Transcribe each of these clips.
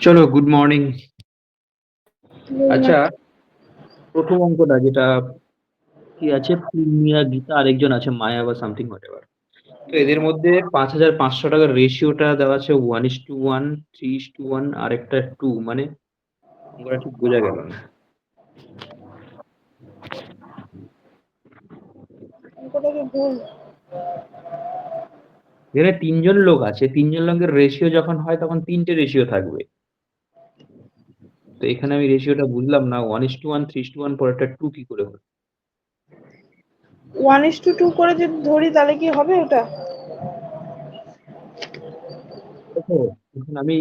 চলো, good morning. বলুন আচ্ছা, আপনি। প্রথম অঙ্কটা যেটা কি আছে, পূর্ণিয়া, গীতা, আরেকজন আছে মায়া বা সামথিং হোয়াটএভার। তো এদের মধ্যে ৫,৫০০ টাকার রেশিওটা দেওয়া আছে 1:1, 3:1, আর একটা 2, মানে অঙ্কটা ঠিক বোঝা গেল না। অঙ্কটা কি ভুল? এখানে ৩ জন লোক আছে, ৩ জন লোকের রেশিও যখন হয় তখন ৩ টে রেশিও থাকবে। তো এখানে আমি রেশিওটা বুঝলাম না, 1:1, 3:1, পরেরটা 2 কি করে হলো? 1:2 করে যদি ধরি তাহলে কি হবে ওটা? দেখো, এখন আমি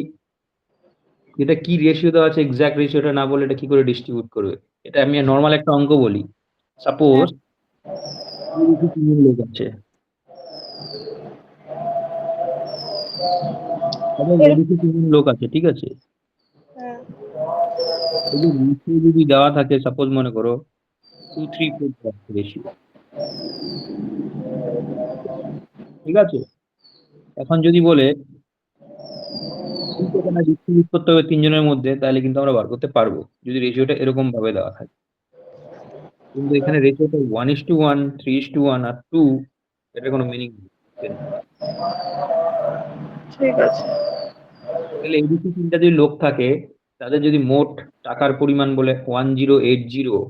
এটা কি রেশিও দেওয়া আছে এক্সাক্ট রেশিওটা না বলে এটা কি করে ডিস্ট্রিবিউট করবে? এটা আমি নরমাল একটা অঙ্ক বলি। সাপোজ হ্যাঁ, এদিকে ৩ জন লোক আছে। সাপোজ এর এদিকে ৩ জন লোক আছে, ঠিক আছে? হ্যাঁ, এদের রেশিও যদি দেওয়া থাকে, সাপোজ মনে করো 2, 3, 4 রেশিও, ঠিক আছে? এখন যদি বলে এই টাকাটা ডিস্ট্রিবিউট করতে হবে ৩ জনের মধ্যে, তাহলে কিন্তু আমরা বার করতে পারবো। যদি রেশিওটা এরকম ভাবে দেওয়া থাকে। কিন্তু এখানে রেশিওটা 1:1, 3:1 আর 2, এটার কোনো মিনিং নেই। ঠিক আছে। তাহলে এদিকে ৩ টা যদি লোক থাকে, তাদের যদি মোট টাকার পরিমাণ বলে 1080,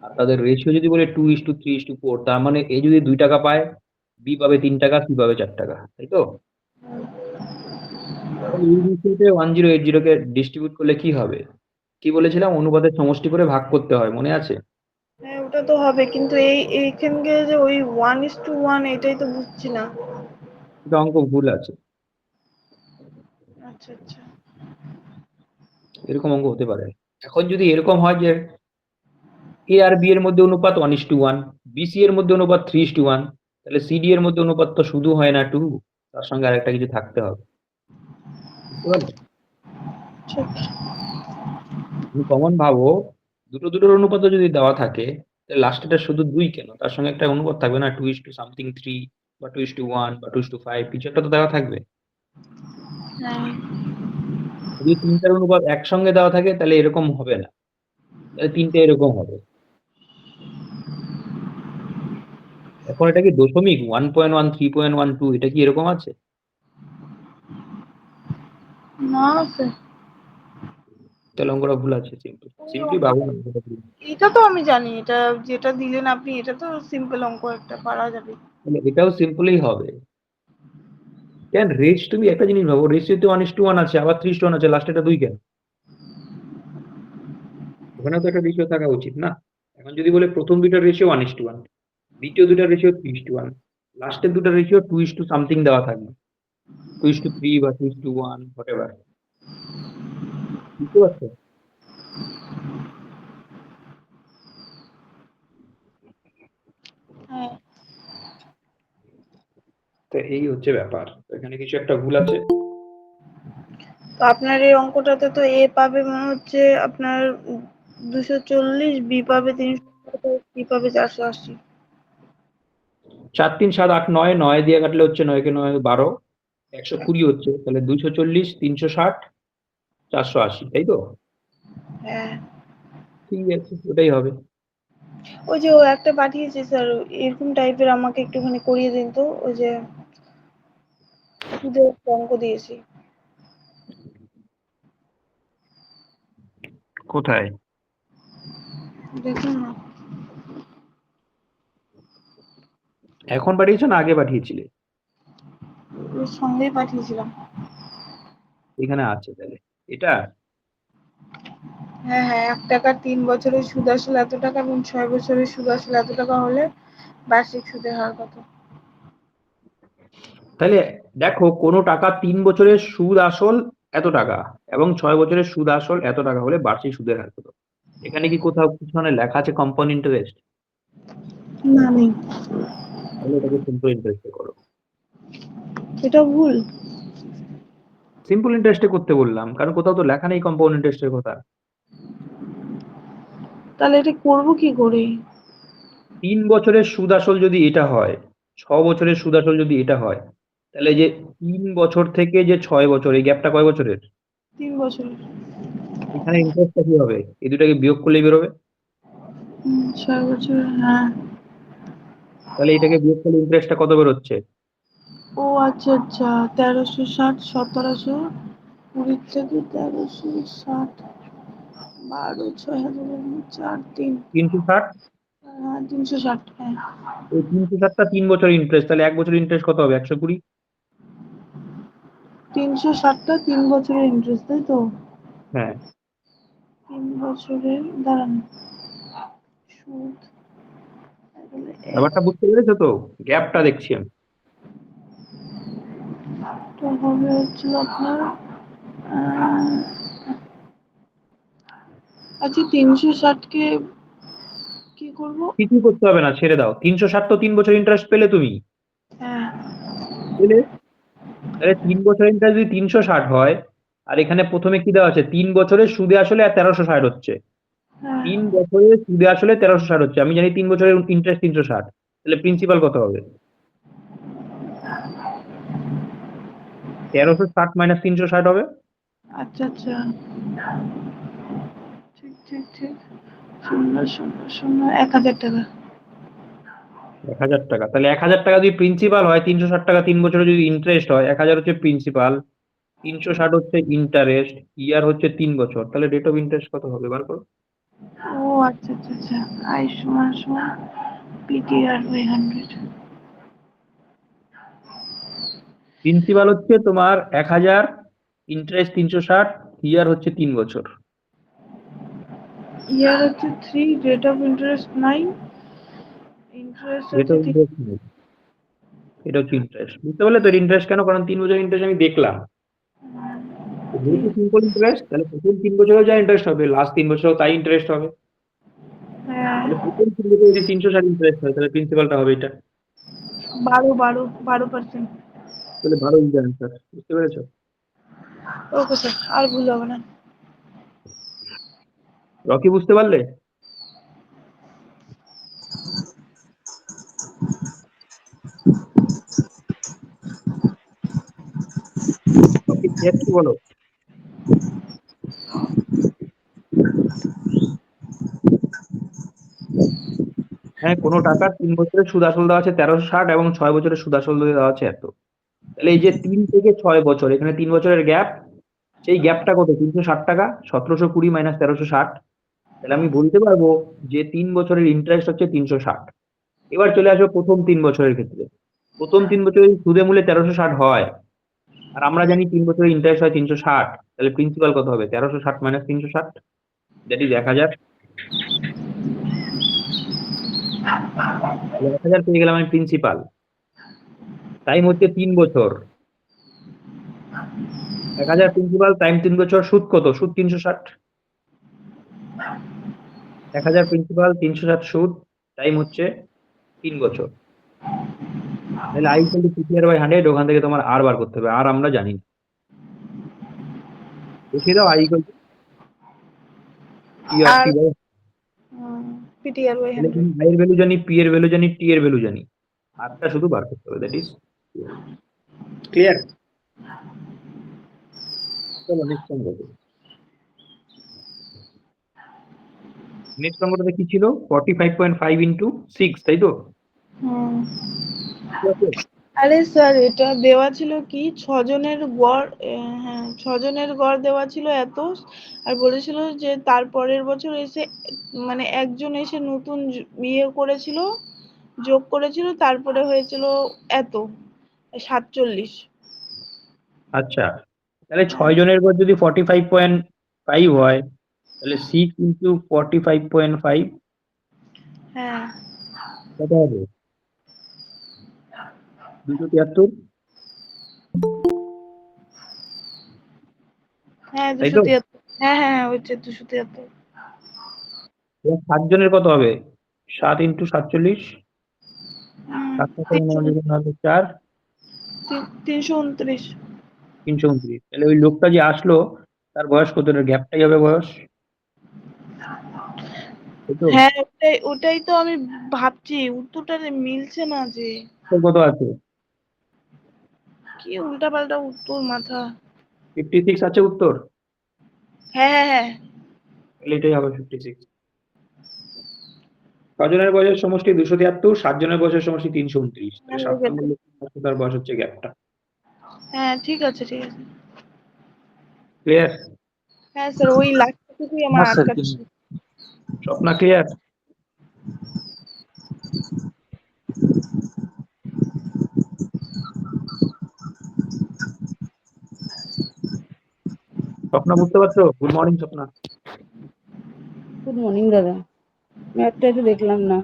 আর তাদের রেশিও যদি বলে 2:3:4, তার মানে এ যদি 2 টাকা পায়, বি পাবে 3 টাকা, সি পাবে 4 টাকা। তাই তো? তাহলে এই রেশিওতে 1080 কে ডিস্ট্রিবিউট করলে কি হবে? কি বলেছিলাম? অনুপাতের সমষ্টি করে ভাগ করতে হয়, মনে আছে? হ্যাঁ, ওটা তো হবে, কিন্তু এইখানকে যে ওই 1:1 এটাই তো বুঝছি না। এটা অঙ্ক ভুল আছে। আচ্ছা আচ্ছা। এরকম অঙ্ক হতে পারে। এখন যদি এরকম হয় যে এ আর বি এর মধ্যে অনুপাত 1:1, বি সি এর মধ্যে অনুপাত 3:1, তাহলে সি ডি এর মধ্যে অনুপাত তো শুধু হয় না 2, তার সঙ্গে আরেকটা কিছু থাকতে হবে। বুঝতে পারলে? ঠিক। তুমি কমন ভাবো, দুটোর অনুপাতও যদি দেওয়া থাকে, তাহলে লাস্টেরটা শুধু 2 কেন? তার সঙ্গে একটা অনুপাত থাকবে না, 2:something 3, বা 2:1, বা 2:5, কিছু একটা তো দেওয়া থাকবে। হ্যাঁ, যদি ৩ টার অনুপাত একসঙ্গে দেওয়া থাকে তাহলে এরকম হবে না। তাহলে ৩ টে এরকম হবে। এখন এটা কি দশমিক? 1.1, 3.12, এটা কি এরকম আছে? না আছে। তাহলে অঙ্কটা ভুল আছে। ওই সিম্পলি অঙ্কটা, ভাবুন অঙ্কটা ভুল। এটা তো আমি জানি, এটা যেটা দিলেন আপনি এটা তো সিম্পল অঙ্ক, একটা পারা যাবে। তাহলে এটাও সিম্পলই হবে। কেন রেশ, তুমি একটা জিনিস ভাবো, রেশিওতে 1:1 আছে, আবার 3:1 আছে, লাস্টে এটা 2 কেন? ওখানেও তো একটা রেশিও থাকা উচিত না? এখন যদি বলে প্রথম দুইটার রেশিও 1:1, দ্বিতীয় দুইটার রেশিও 3:1, লাস্টের দুটার রেশিও 2:something দেওয়া থাকবে, 2:3 বা 2:1, হোয়াটএভার। বুঝতে পারছো? হ্যাঁ, তো এই হচ্ছে ব্যাপার। তো এখানে কিছু একটা ভুল আছে। তো আপনার এই অঙ্কটাতে তো এ পাবে মনে হচ্ছে আপনার 240, বি পাবে 300, সি পাবে 480। 4, 3, 7, 8, 9, 9 দিয়ে কাটলে হচ্ছে 9 কে 9 12, 120 হচ্ছে, তাহলে 240, 360, 480, তাই তো? হ্যাঁ, ঠিক আছে, ওটাই হবে। ওই যে ও একটা পাঠিয়েছে স্যার, এরকম টাইপের আমাকে একটুখানি করিয়ে দিন তো, ওই যে সুদের একটা অঙ্ক দিয়েছি। কোথায়? দেখুন না। এখন পাঠিয়েছো না আগে পাঠিয়েছিলে? ওর সঙ্গেই পাঠিয়েছিলাম। এখানে আছে তাহলে এটা। হ্যাঁ হ্যাঁ, 1 টাকা 3 বছরের সুদ আসলে এত টাকা এবং 6 বছরের সুদ আসলে এত টাকা হলে বার্ষিক সুদের হার কত? তাহলে দেখো, কোনো টাকা 3 বছরের সুদ আসল এত টাকা, এবং 6 বছরের সুদ আসল এত টাকা হলে বার্ষিক সুদের হার কত? এখানে কি কোথাও কিছু মানে লেখা আছে কম্পাউন্ড ইন্টারেস্ট? না, নেই। তাহলে এটাকে সিম্পল ইন্টারেস্টে করো। এটা ভুল। সিম্পল ইন্টারেস্টে করতে বললাম, কারণ কোথাও তো লেখা নেই কম্পাউন্ড ইন্টারেস্টের কথা। তাহলে এটা করবো কি করে? 3 বছরের সুদ আসল যদি এটা হয়, 6 বছরের সুদ আসল যদি এটা হয়, তাহলে যে 3 বছর থেকে যে 6 বছর, এই গ্যাপটা কয় বছরের? 3 বছরের। এখানে ইন্টারেস্টটা কি হবে? এই দুটাকে বিয়োগ করলেই বেরোবে। 6 বছরের, হ্যাঁ। তাহলে এটাকে বিয়োগ করলে ইন্টারেস্টটা কত বেরোচ্ছে? ও আচ্ছা আচ্ছা, 1360, 1700, 20 থেকে 1360, 12, 6000, 4, 3, 360। 360, হ্যাঁ। এই 360টা 3 বছরের ইন্টারেস্ট, তাহলে 1 বছরের ইন্টারেস্ট কত হবে? 120। 360টা 3 বছরের ইন্টারেস্ট, তাই তো? হ্যাঁ। 3 বছরের, দাঁড়ান, সুদ তাহলে ব্যাপারটা বুঝতে পেরেছো তো? গ্যাপটা দেখছি আমি। একটা হবে হচ্ছিল আপনার, আহ, আচ্ছা 360কে কি করব? কিছুই করতে হবে না, ছেড়ে দাও। 360 তো 3 বছর ইন্টারেস্ট পেলে তুমি। হ্যাঁ, পেলে, তাহলে 3 বছরের ইন্টারেস্ট যদি 360 হয়, আর এখানে প্রথমে কি দেওয়া আছে? 3 বছরের সুদে আসলে 1360 হচ্ছে। হ্যাঁ। 3 বছরের সুদে আসলে 1360 হচ্ছে। আমি জানি 3 বছরের ইন্টারেস্ট 360। তাহলে প্রিন্সিপাল কত হবে? 1360 মাইনাস 360 হবে। আচ্ছা আচ্ছা, ঠিক ঠিক ঠিক। 0, 0, 0, 1000 টাকা। 1000 টাকা। তাহলে 1000 টাকা যদি প্রিন্সিপাল হয়, 360 টাকা 3 বছরে যদি ইন্টারেস্ট হয়, 1000 হচ্ছে প্রিন্সিপাল, 360 হচ্ছে ইন্টারেস্ট, ইয়ার হচ্ছে 3 বছর। তাহলে রেট অফ ইন্টারেস্ট কত হবে বার করো। ও আচ্ছা আচ্ছা আচ্ছা, আই সমান সমান পিটিআর বাই 100। প্রিন্সিপাল হচ্ছে তোমার 1000, ইন্টারেস্ট 360, ইয়ার হচ্ছে 3 বছর। ইয়ার হচ্ছে 3, rate of interest 9, interest rate হচ্ছে অফ ইন্টারেস্ট নেই। এটা হচ্ছে ইন্টারেস্ট। বুঝতে পারলে তো ইন্টারেস্ট কেন? কারণ 3 বছর ইন্টারেস্ট আমি দেখলাম। যেহেতু 3। সিম্পল ইন্টারেস্ট, তাহলে প্রথম 3 বছরেও যা ইন্টারেস্ট হবে, লাস্ট 3 বছরেও তাই ইন্টারেস্ট হবে। হ্যাঁ, তাহলে প্রথম 3 বছরে যদি 360 ইন্টারেস্ট হয়, তাহলে প্রিন্সিপালটা হবে এটা। 12%। তাহলে 12 ইজ অ্যান্সার। বুঝতে পেরেছো? ওকে স্যার, আর ভুল হবে না। রকি, বুঝতে পারলে? রকি কি বলো? হ্যাঁ, কোনো টাকার 3 বছরের সুদ আসল দেওয়া আছে 1360 এবং 6 বছরের সুদ আসল দেওয়া আছে এত। তাহলে এই যে 3 থেকে 6 বছর, এখানে 3 বছরের গ্যাপ, সেই গ্যাপটা কত? 360 টাকা। 1720 মাইনাস 1360। তাহলে আমি বলতে পারবো যে 3 বছরের ইন্টারেস্ট হচ্ছে 360। এবার চলে আসো প্রথম 3 বছরের ক্ষেত্রে। প্রথম 3 বছরের সুদে মূলে 1360 হয়, আর আমরা জানি 3 বছরের ইন্টারেস্ট হয় 360। তাহলে প্রিন্সিপাল কত হবে? 1360 মাইনাস 360, দ্যাট ইজ 1000। 1000 পেয়ে গেলাম আমি প্রিন্সিপাল। টাইম হচ্ছে 3 বছর। 1000 প্রিন্সিপাল, টাইম 3 বছর, সুদ কত? সুদ 360। 1000 প্রিন্সিপাল, 360 সুদ, টাইম হচ্ছে 3 বছর। তাহলে I equal to PTR by 100। ওখান থেকে তোমার আর বার করতে হবে, আর আমরা জানি না। বসিয়ে দাও I equal to P R R T by. PTR by তাহলে 100। আই এর ভ্যালু জানি, পি এর ভ্যালু জানি, টি এর ভ্যালু জানি, আরটা শুধু বার করতে হবে। That is clear. চলো নেক্সট অঙ্ক। নেক্সট অঙ্কটাতে কি ছিল? 45.5 ইন্টু 6, তাই তো? হুম। ঠিক আছে। আরে স্যার, এটা দেওয়া ছিল কি 6 জনের গড়, হ্যাঁ 6 জনের গড় দেওয়া ছিল এত, আর বলেছিল যে তারপরের বছর এসে মানে একজন এসে নতুন বিয়ে করেছিল, যোগ করেছিল, তারপরে হয়েছিল এত 47। আচ্ছা, তাহলে হ্যাঁ 6 জনের পর যদি 45.5 হয়, তাহলে 6 ইন্টু 45.5 হ্যাঁ কত হবে? 273, হ্যাঁ তাই তো? 273, হ্যাঁ হ্যাঁ হ্যাঁ হচ্ছে 273। এবার 7 জনের কত হবে? 7 ইন্টু 47, 7 টাকা 4, 329। 329। তাহলে ওই লোকটা যে আসলো, তার বয়স কত? গ্যাপটাই হবে বয়স, তাই তো? হ্যাঁ ওটাই ওটাই তো আমি ভাবছি, উত্তরটা মিলছে না যে। তো কত আছে? কি উল্টাপাল্টা উত্তর মাথা। 56 আছে উত্তর, হ্যাঁ তাহলে এটাই হবে 56। 6 জনের বয়সের সমষ্টি 273, 7 জনের বয়সের সমষ্টি 329, তাহলে 7 নম্বর লোকটার তার বয়স হচ্ছে গ্যাপটা। হ্যাঁ ঠিক আছে ক্লিয়ার? হ্যাঁ স্যার, ওই লাস্টটুকুই আমার আটকাচ্ছে। স্বপ্না ক্লিয়ার? স্বপ্না বুঝতে পারছো? Good morning Swapna. Good morning দাদা, ম্যাথটা একটু দেখলাম না।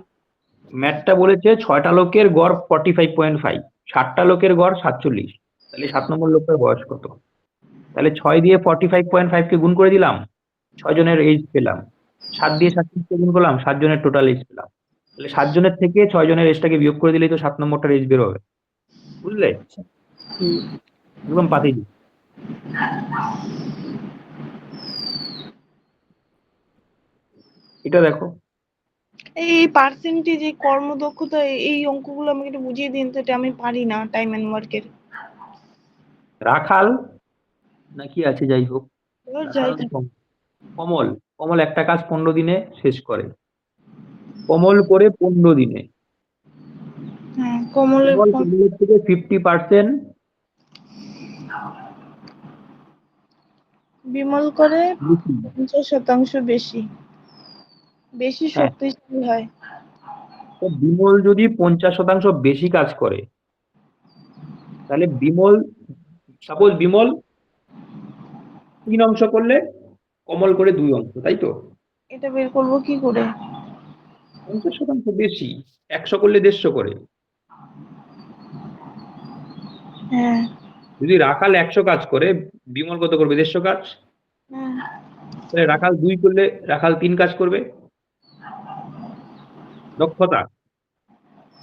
ম্যাথটা বলেছে 6টা লোকের গড় 45.5, 60টা লোকের গড় 47, তাহলে 7 নম্বর লোকটার বয়স কত? তাহলে 6 দিয়ে 45.5 কে গুণ করে দিলাম, 6 জনের এজ পেলাম। 7 দিয়ে 47 কে গুণ করলাম, 7 জনের টোটাল এজ পেলাম। তাহলে 7 জনের থেকে 6 জনের এজটাকে বিয়োগ করে দিলেই তো 7 নম্বরটার এজ বের হবে। বুঝলে? একদম পাতি। এটা দেখো, এই পার্সেন্টেজ, এই কর্মদক্ষতা, এই অঙ্কগুলো আমাকে একটু বুঝিয়ে দিন তো, এটা আমি পারি না টাইম এন্ড ওয়ার্কের। রাখাল নাকি আছে, যাই হোক, যাই রাখাল না কমল। কমল একটা কাজ 15 দিনে শেষ করে। কমল করে 15 দিনে। হ্যাঁ, কমলের কমলের থেকে 50% বিমল করে বেশি। 50% বেশি হ্যাঁ, শক্তিশালী হয়। তো বিমল যদি 50% বেশি কাজ করে, তাহলে বিমল, সাপোজ বিমল 3 অংশ করলে কমল করে 2 অংশ, তাই তো? এটা বের করবো কি করে? 50% বেশি, 100 করলে 150 করে। হ্যাঁ যদি রাখাল 100 কাজ করে, বিমল কত করবে? 150 কাজ। হ্যাঁ তাহলে রাখাল 2 করলে রাখাল 3 কাজ করবে। দক্ষতা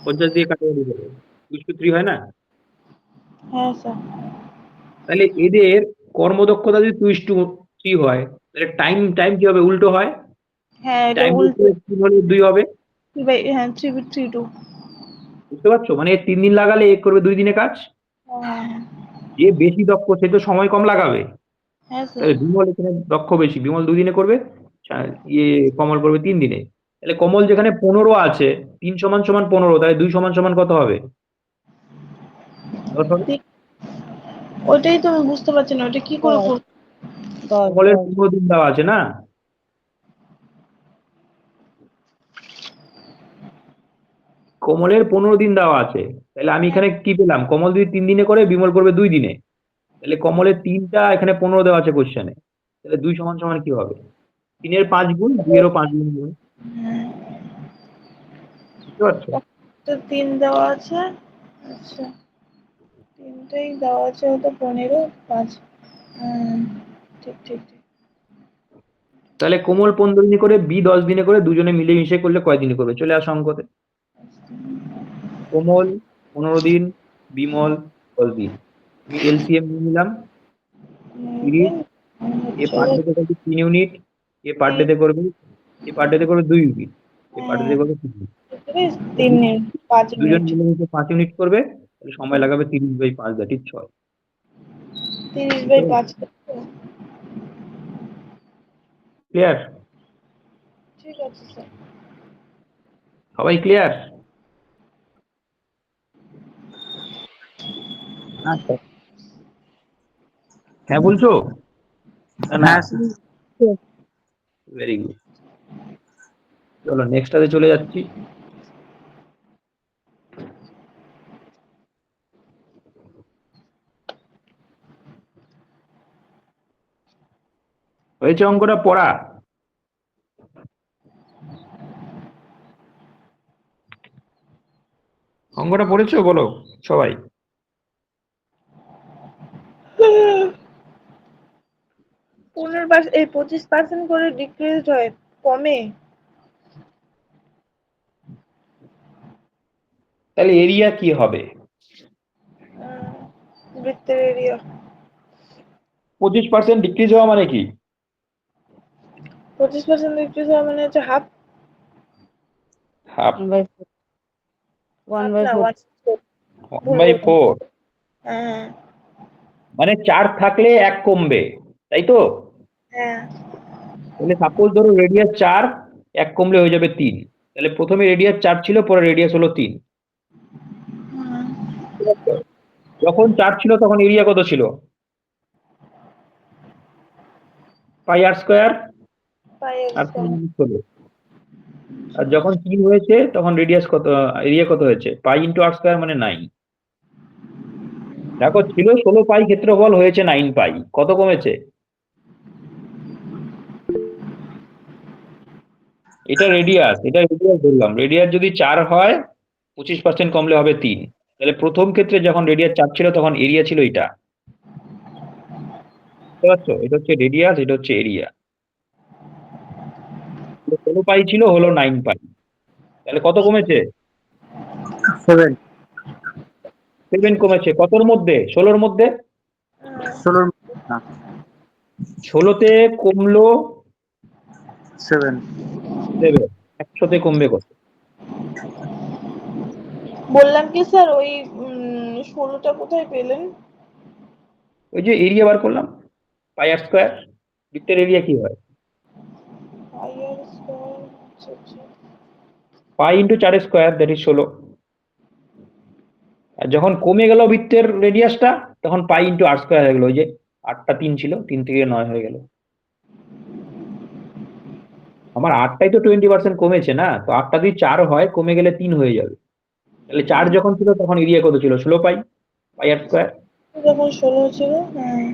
50 দিয়ে কাটাকাটি করবে, 203 হয় না? হ্যাঁ স্যার। তাহলে এদের কর্মদক্ষতা যদি 2:3 হয়, তাহলে টাইম টাইম কি হবে? উল্টো হয়। হ্যাঁ, এটা টাইম উল্টো। 3 হলে 2 হবে। 3/2। বুঝতে পারছো? মানে 3 দিন লাগালে এ করবে 2 দিনে কাজ। হ্যাঁ যে বেশি দক্ষ সে তো সময় কম লাগাবে। হ্যাঁ স্যার। তাহলে বিমল এখানে দক্ষ বেশি, বিমল 2 দিনে করবে, ইয়ে কমল করবে 3 দিনে। তাহলে কমল যেখানে 15 আছে, 3 সমান সমান 15, তাহলে 2 সমান সমান কত হবে? 10 হবে। ওইটাই তো আমি বুঝতে পারছি না, ওটা কি করে করবো? 10 কমলের 15 দিন দেওয়া আছে না? কমলের 15 দিন দেওয়া আছে, তাহলে আমি এখানে কি পেলাম? কমল যদি 3 দিনে করে, বিমল করবে 2 দিনে। তাহলে কমলের 3টা, এখানে 15 দেওয়া আছে কোশ্চেনে, তাহলে 2 সমান সমান কি হবে? 3 এর 5 গুণ, 2 এরও 5 গুণ গুণ। বুঝতে পারছো? তো 3 দেওয়া আছে। আচ্ছা, 3টাই দেওয়া আছে, হয়তো 15, 5। ঠিক। তাহলে কোমল 15 দিনে করে, বি 10 দিনে করে, দুজনে মিলে মিশে করলে কয় দিনে করবে? চলে আসো অঙ্কতে। কোমল 15 দিন, বিমল 10 দিন। আমি এলসিএম নিয়ে নিলাম 30। এ পার ডেতে করবে 3 ইউনিট, এ পার ডেতে করবে, এ পার ডেতে করবে 2 ইউনিট, এ পার ডেতে করবে 3 ইউনিট। 5 দুজন মিনিট। মিলে মিশে 5 ইউনিট করবে, তাহলে সময় লাগাবে 30/5, দ্যাট ইজ 6। 30/5। ক্লিয়ার? ঠিক আছে স্যার। সবাই ক্লিয়ার? হ্যাঁ বলছো না? Very good. চলো নেক্সটটাতে চলে যাচ্ছি। হয়েছে অঙ্কটা পড়া? অঙ্কটা পড়েছো বলো সবাই? 25% করে ডিক্রিজ হয়, কমে। তাহলে এরিয়া কি হবে? বৃত্তের এরিয়া। 25% ডিক্রিজ হওয়া মানে কি? 25% ডিক্রিজ হওয়া মানে হচ্ছে হাফ। হাফ। 1/4। 1/4। হ্যাঁ মানে 4 থাকলে 1 কমবে, তাই তো? হ্যাঁ তাহলে সাপোজ ধরো রেডিয়াস 4, 1 কমলে হয়ে যাবে 3। তাহলে প্রথমে রেডিয়াস 4 ছিল, পরে রেডিয়াস হলো 3। হুম, যখন 4 ছিল তখন এরিয়া কত ছিল? পাই আর স্কয়ার পাই আর আর স্কয়ার। 3 হলো। আর যখন 3 হয়েছে তখন রেডিয়াস কত, এরিয়া কত হয়েছে? পাই ইন্টু আর স্কয়ার মানে 9। দেখো ছিল 16 পাই ক্ষেত্রফল, হয়েছে 9 পাই। কত কমেছে? এটা রেডিয়াস ধরলাম। রেডিয়াস যদি 4 হয়, 25% কমলে হবে 3। তাহলে প্রথম ক্ষেত্রে যখন রেডিয়াস 4 ছিল তখন এরিয়া ছিল এটা। বুঝতে পারছো? এটা হচ্ছে রেডিয়াস, এটা হচ্ছে এরিয়া। 16 পাই ছিল, হলো 9 পাই। তাহলে কত কমেছে? 7 7 কমেছে। কতর মধ্যে? 16র মধ্যে। 16 না 16তে কমলো 7 7। 100তে কমবে কত? বললাম কি স্যার ওই 16টা কোথায় পেলেন? ওই যে এরিয়া বার করলাম, পাই আর স্কয়ার। বৃত্তের এরিয়া কি হয়? পাই আর স্কয়ার। আচ্ছা আচ্ছা। Pi into 4 square, that is 16। আর যখন কমে গেল বৃত্তের রেডিয়াসটা, তখন পাই ইন্টু আর স্কয়ার হয়ে গেল। ওই যে 8টা 3 ছিল, 3 থেকে 9 হয়ে গেল। আমার 8টাই তো 20% কমেছে না, তো 8টা যদি 4 হয়, কমে গেলে 3 হয়ে যাবে। তাহলে 4 যখন ছিল তখন এরিয়া কত ছিল? 16 পাই, পাই আর স্কয়ার। যখন 16 ছিল, হ্যাঁ।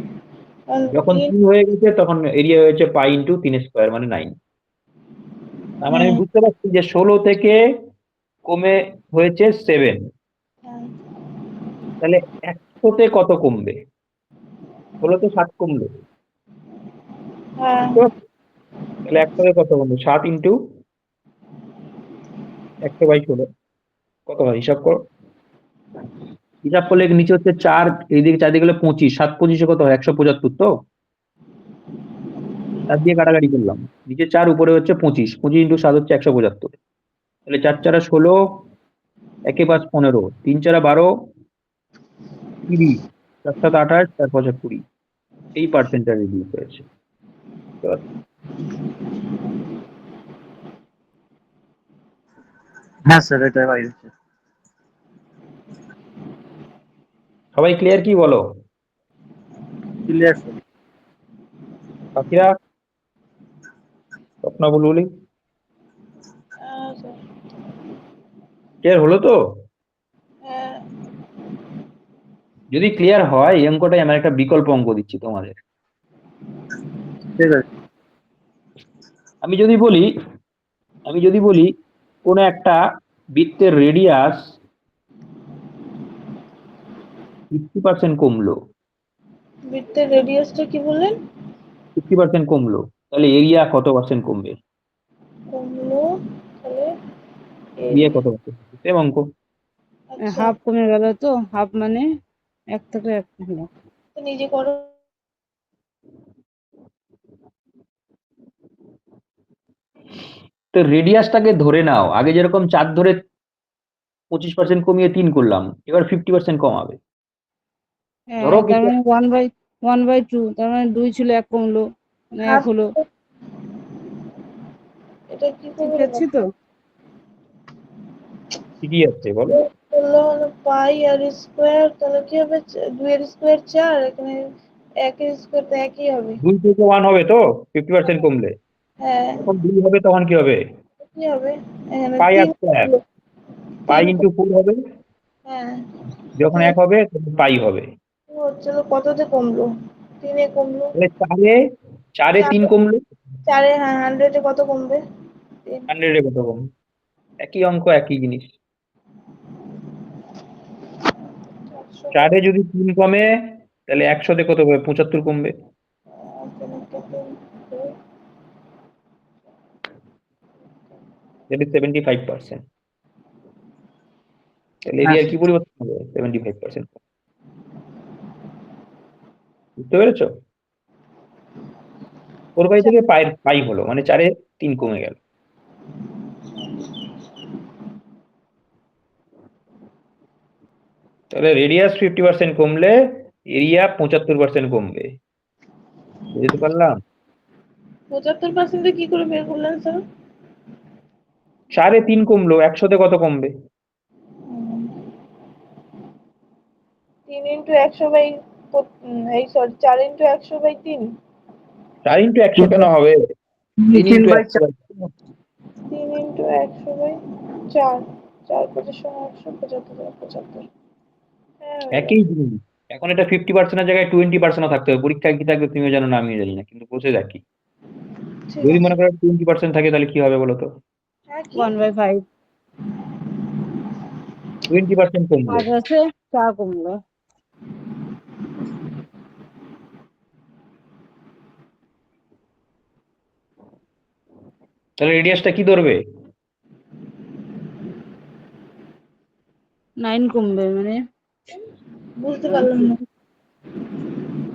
আর যখন 3। 3 হয়ে গেছে তখন এরিয়া হয়েছে পাই ইন্টু 3 স্কয়ার মানে 9। তার মানে আমি হ্যাঁ বুঝতে পারছি যে 16 থেকে কমে হয়েছে 7। হ্যাঁ তাহলে 100তে কত কমবে? 16তে 7 কমলো। হ্যাঁ। বুঝতে পারছো? তাহলে 100তে কত কমবে? 7 ইন্টু 100/16 কত হয়? হিসাব করো। হিসাব করলে নিচে হচ্ছে 4, এইদিকে চারদিকে হলো 25। 7 25 কত হয়? 175 তো। 4 দিয়ে কাটাকাটি করলাম। নিচে 4, উপরে হচ্ছে 25। 25 ইন্টু 7 হচ্ছে 175। তাহলে 4 4 16, একে 5 15, 3 4 12, 30, 4 7 28, 4 5 20। এই পার্সেন্টটা রিডিউস হয়েছে। বুঝতে পারছো? হ্যাঁ স্যার এটা বাইরে সবাই ক্লিয়ার কি বলো? Clear sir. বাকিরা স্বপ্ন বুলবুলি স্যার। ক্লিয়ার হলো তো? হ্যাঁ যদি ক্লিয়ার হয়, এই অঙ্কটাই আমি একটা বিকল্প অঙ্ক দিচ্ছি তোমাদের। ঠিক আছে আমি যদি বলি কোন একটা বৃত্তের রেডিয়াস 50% কমলো, বৃত্তের রেডিয়াসটা কি বললেন? 50% কমলো, তাহলে এরিয়া কত পার্সেন্ট কমবে? কমলো, তাহলে এরিয়া এরিয়া। কত পার্সেন্ট? সেম অঙ্ক। আচ্ছা, হাফ কমে গেল তো, হাফ মানে 1 থেকে 1 হলো। তো নিজে করো। তো রেডিয়াসটাকে ধরে নাও, আগে যেরকম 4 ধরে 25% কমিয়ে 3 করলাম, এবার 50% কমাবে। ধরো তার কিছু মানে 1/2, তার মানে 2 ছিল 1 কমলো, মানে 1 হাফ। হলো। এটা কি ঠিক করে আছে তো? ঠিকই আছে, বলো। করলে হলো পাই আর স্কোয়ার, তাহলে কি হবে? 2 এর স্কোয়ার 4, এখানে 1 এর স্কোয়ার তো একই হবে। 2 থেকে 1 হবে তো 50% কমলে। হ্যাঁ, যখন 2 হবে তখন কি হবে? কি হবে? এখানে পাই আর 3 স্কয়ার, কমলো। পাই 3 ইন্টু 4 হবে। হ্যাঁ। যখন 1 হবে তখন পাই হবে। হচ্ছে কততে কমলো? 3 এ কমলো। তাহলে 4 এ 3 কমলো, 4 এ, হ্যাঁ, 100 এ কত কমবে? 3। 100 এ কত কমবে? একই অঙ্ক, একই জিনিস। 4 এ যদি 3 কমে, তাহলে 100তে কত হবে? 75 কমবে। That is 75%। তাহলে হ্যাঁ এরিয়ার স্যার কি পরিবর্তন হবে? 75%। বুঝতে পেরেছো? 4 পাই থেকে পাই হলো, মানে 4 এ 3 কমে গেল। তাহলে রেডিয়াস 50% কমলে এরিয়া 75% কমবে। বুঝতে পারলাম? 75% কি করে বের করলেন স্যার? 3.5 কমলো, 100 কত কমবে? 3 × 100 4 × 100/3 4 × 100 কেন হবে? 3 3 × বাই 100 3 × 100/4 4 5 100 75 হ্যাঁ হয়ে একই গেল। জিনিস। এখন এটা 50% এর জায়গায় 20% ও থাকতে হবে। পরীক্ষায় কি থাকবে তুমিও জানো না, আমিও জানি না, কিন্তু প্রসেস একই। ঠিক যদি আছে। মনে করো 20% থাকে তাহলে কি হবে বলো তো? হ্যাঁ কি? 1/5 20% কমবে। 5 আছে 4 কমলো। তাহলে রেডিয়াসটা কি ধরবে? 9 কমবে মানে বুঝতে পারলাম না।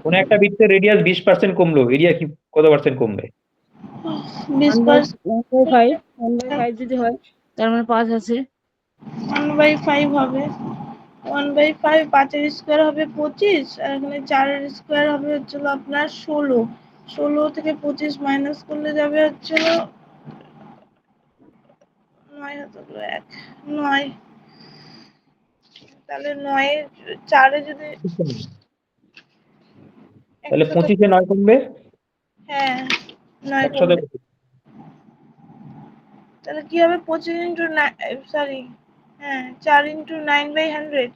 কোন একটা বৃত্তের রেডিয়াস 20% কমলো, এরিয়া কি কত পার্সেন্ট কমবে? 20% 1/5 যদি হয় তার মানে 5 আছে। 1/5 হবে। 1/5 5 এর স্কয়ার হবে 25 আর এখানে 4 এর স্কয়ার হবে হচ্ছিল আপনার 16 16 থেকে 25 মাইনাস করলে যাবে হচ্ছিল 9 হতো 1 9 তাহলে 9 এর 4 এ যদি তাহলে 100 25 এ 9 কমবে, হ্যাঁ 9 100 কমবে। তাহলে কি হবে 25 × 9 সরি হ্যাঁ 4 × 9/100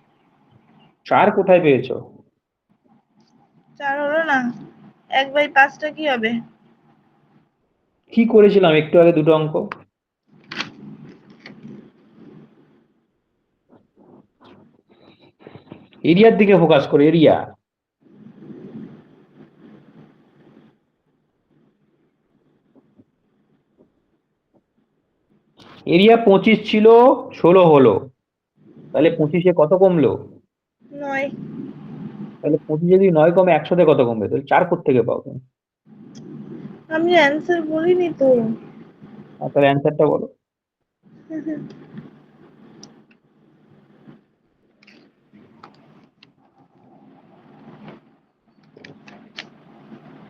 4 কোথায় পেয়েছো? 4 হলো না 1/5টা কি হবে? কি করেছিলাম একটু আগে দুটো অঙ্ক? এরিয়ার দিকে ফোকাস করো, এরিয়া। এরিয়া 25 ছিল, 16 হলো, তাহলে 25 এ কত কমলো? 9 তাহলে 25 যদি 9 কমে 100 তে কত কমবে? তাহলে 4 কোত্থেকে পাও তুমি? আমি অ্যান্সার বলিনি তো। তাহলে অ্যান্সারটা বলো।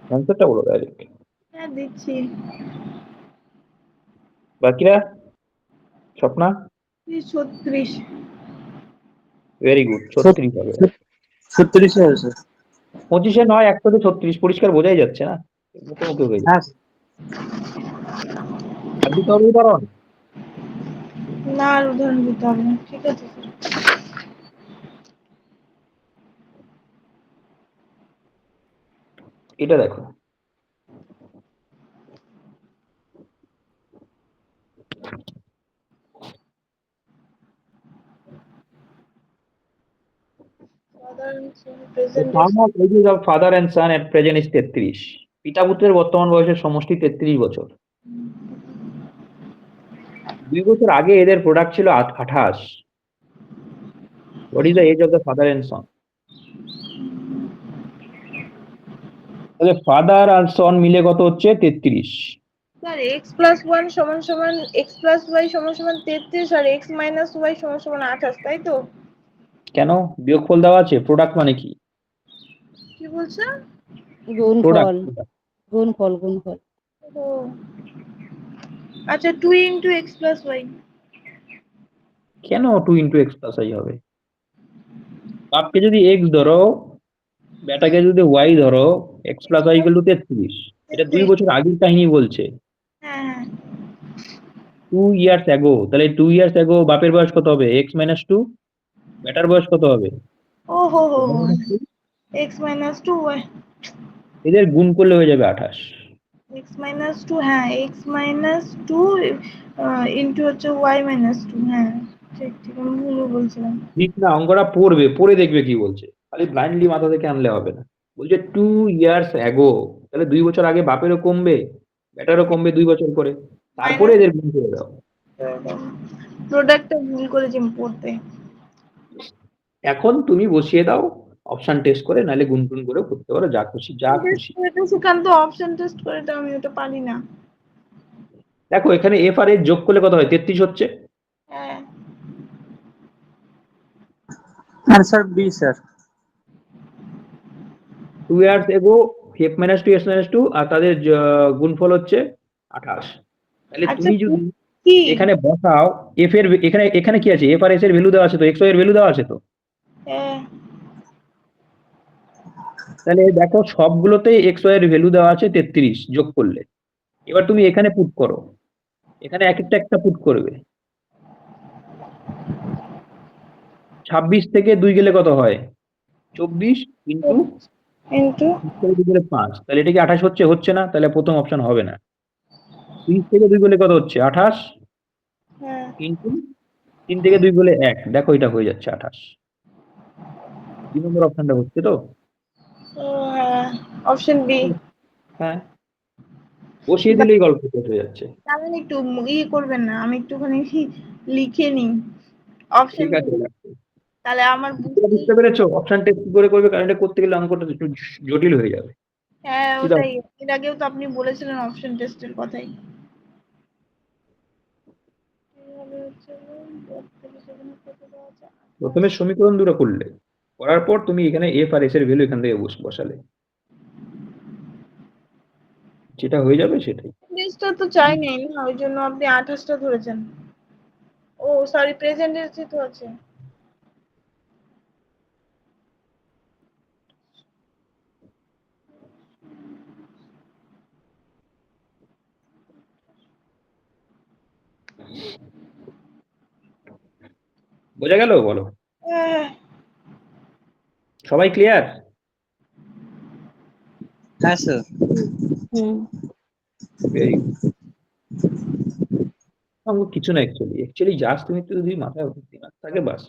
অ্যান্সারটা বলো ডাইরেক্ট। হ্যাঁ দিচ্ছি। বাকিরা? স্বপ্না? 36 ভেরি গুড, 36 হবে। 36 হয়েছে। 25 এ 9, 100 তে 36, পরিষ্কার বোঝাই যাচ্ছে না, মুখে মুখে হয়ে যাচ্ছে। হ্যাঁ আর দিতে হবে উদাহরণ। না আর উদাহরণ দিতে হবে না, ঠিক আছে স্যার। এটা দেখো, the sum of ages of father and son at present is 33. পিতা পুত্রের বর্তমান বয়সের সমষ্টি 33 বছর। 2 বছর আগে এদের প্রোডাক্ট ছিল 28। What is the age of the father and son? তাহলে ফাদার আর সন মিলে কত হচ্ছে? 33। স্যার x + 1 = x + y = 33 আর x - y = 28, তাই তো? কেন? বিয়োগফল দেওয়া আছে। প্রোডাক্ট মানে কি? কি বলছেন? প্রোডাক্ট। গুণফল গুণফল গুণফল। ও আচ্ছা 2 × x + y। কেন 2 × x + y হবে? বাপকে যদি x ধরো, বেটাকে যদি y ধরো, x + y = 33। এটা 2 বছর আগের কাহিনী বলছে। হ্যাঁ হ্যাঁ 2 years ago, তাহলে 2 years ago বাপের বয়স কত হবে? x - 2। বেটার বয়স কত হবে? ও হো হো y - 2। x - 2 y এদের গুণ করলে হয়ে যাবে 28। x - 2 হ্যাঁ x - 2 ইনটু হচ্ছে y - 2 হ্যাঁ ঠিক ঠিক আমি ভুল বলছিলাম। ঠিক না, অঙ্কটা পড়বে, পড়ে দেখবে কি বলছে, খালি ব্লাইন্ডলি মাথা থেকে আনলে হবে না। বলছে 2 years ago, তাহলে 2 বছর আগে বাপেরও কমবে, বেটারও কমবে 2 বছর করে, তারপরে এদের গুণ করে দাও। প্রোডাক্টটা ভুল করেছি আমি পড়তে। এখন তুমি বসিয়ে দাও অপশন টেস্ট করে, নাহলে গুণ টুন করেও করতে পারো, যা খুশি যা খুশি। এটা সেখানে তো অপশন টেস্ট করে তো আমি ওটা পারি না। দেখো এখানে এফ আর এর যোগ করলে কত হয়? 33 হচ্ছে। হ্যাঁ answer B sir. 2 years ago f - 2 s - 2 আর তাদের গুণফল হচ্ছে 28। তাহলে আচ্ছা তুমি যদি কি এখানে বসাও f এর এখানে কি আছে, f আর s এর ভ্যালু দেওয়া আছে তো, x y এর ভ্যালু দেওয়া আছে তো। হ্যাঁ, তাহলে দেখো সবগুলোতেই x y এর ভ্যালু দেওয়া আছে 33 যোগ করলে। এবার তুমি এখানে পুট করো, এখানে এক একটা পুট করবে। 26 থেকে 2 গেলে কত হয়? 24 ইন্টু ইন্টু 2 গেলে 5। তাহলে এটা কি 28 হচ্ছে? হচ্ছে না, তাহলে প্রথম অপশন হবে না। 30 থেকে 2 গেলে কত হচ্ছে? 28 হ্যাঁ, ইন্টু 3 থেকে 2 গেলে 1। দেখো এটা হয়ে যাচ্ছে 28। 2 নম্বর অপশনটা হচ্ছে তো। হ্যাঁ, অপশন বি। হ্যাঁ, বসিয়ে দিলেই গল্প শেষ হয়ে যাচ্ছে। তাহলে একটু করবেন না, আমি একটুখানি লিখে নিই অপশন ঠিক আছে, তাহলে আমার এটা বুঝতে পেরেছো? অপশন টেস্ট কি করে করবে, কারণ এটা করতে গেলে অঙ্কটা একটু জটিল হয়ে যাবে। হ্যাঁ বুঝতে ওটাই, পারছো? এর আগেও তো আপনি বলেছিলেন অপশন টেস্টের কথাই। প্রথমে সমীকরণ দুটো করলে, করার পর তুমি এখানে এফ আর এস এর ভ্যালু এখান থেকে বসালে, যেটা হয়ে যাবে সেটাই। টেস্টটা তো চাই নেই না, ওই জন্য আপনি 28টা ধরেছেন। ও সরি, প্রেজেন্ট টেন্সে তো আছে। বোঝা গেল? বলো, হ্যাঁ, সবাই ক্লিয়ার? হ্যাঁ স্যার। হুম। Very good. অঙ্ক কিছু না, অ্যাকচুয়ালি জাস্ট তুমি একটু যদি মাথায় দিমাগ থাকে বাস,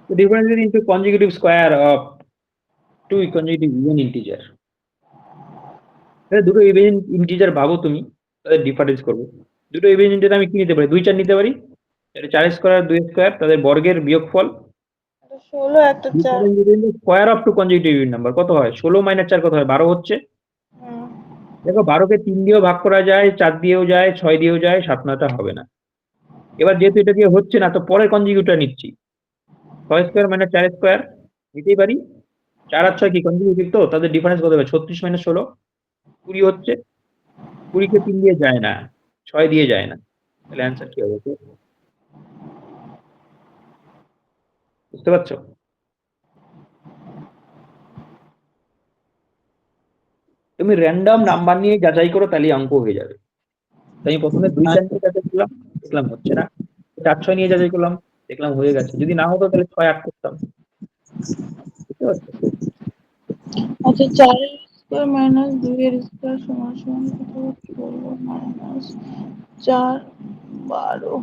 the difference is into consecutive square of two consecutive even integer। তাহলে দুটো ইভেন ইন্টিজার ভাবো তুমি, তাদের ডিফারেন্স করবো। দুটো ইভেন ইন্টিজার আমি কি নিতে পারি? 2 4 নিতে পারি। এটা 4 স্কয়ার 2 স্কয়ার তাদের বর্গের বিয়োগফল। একটা 16 একটা 4। Difference between the square of two consecutive even number কত হয়? 16 - 4 কত হয়? 12 হচ্ছে। হুম, দেখো 12 কে 3 দিয়েও ভাগ করা যায়, 4 দিয়েও যায়, 6 দিয়েও যায়, 7 9টা হবে না। এবার যেহেতু এটা দিয়ে হচ্ছে না, তো পরের কনজিকিউটর নিচ্ছি। 6 স্কয়ার - 4 স্কয়ার নিতেই পারি। 4 আর 6 কি কনজিকিউটিভ তো, তাদের ডিফারেন্স কত হবে? 36 - 16 20 হচ্ছে। 20 কে 3 দিয়ে যায় না, 6 দিয়ে যায় না। তাহলে অ্যান্সার কি হবে? বুঝতে পারছো? তুমি র্যান্ডম নাম্বার নিয়ে যাচাই করো, তাহলে অঙ্ক হয়ে যাবে। তাই আমি প্রথমে 2 4 নিয়ে যাচাই করলাম, দেখলাম হচ্ছে না। 4 6 নিয়ে যাচাই করলাম, দেখলাম হয়ে গেছে। যদি না হতো তাহলে 6 8 করতাম। বুঝতে পারছো? আচ্ছা 4 এর স্কয়ার মাইনাস 2 এর স্কয়ার সমান সমান কত? 16 মাইনাস 4 12।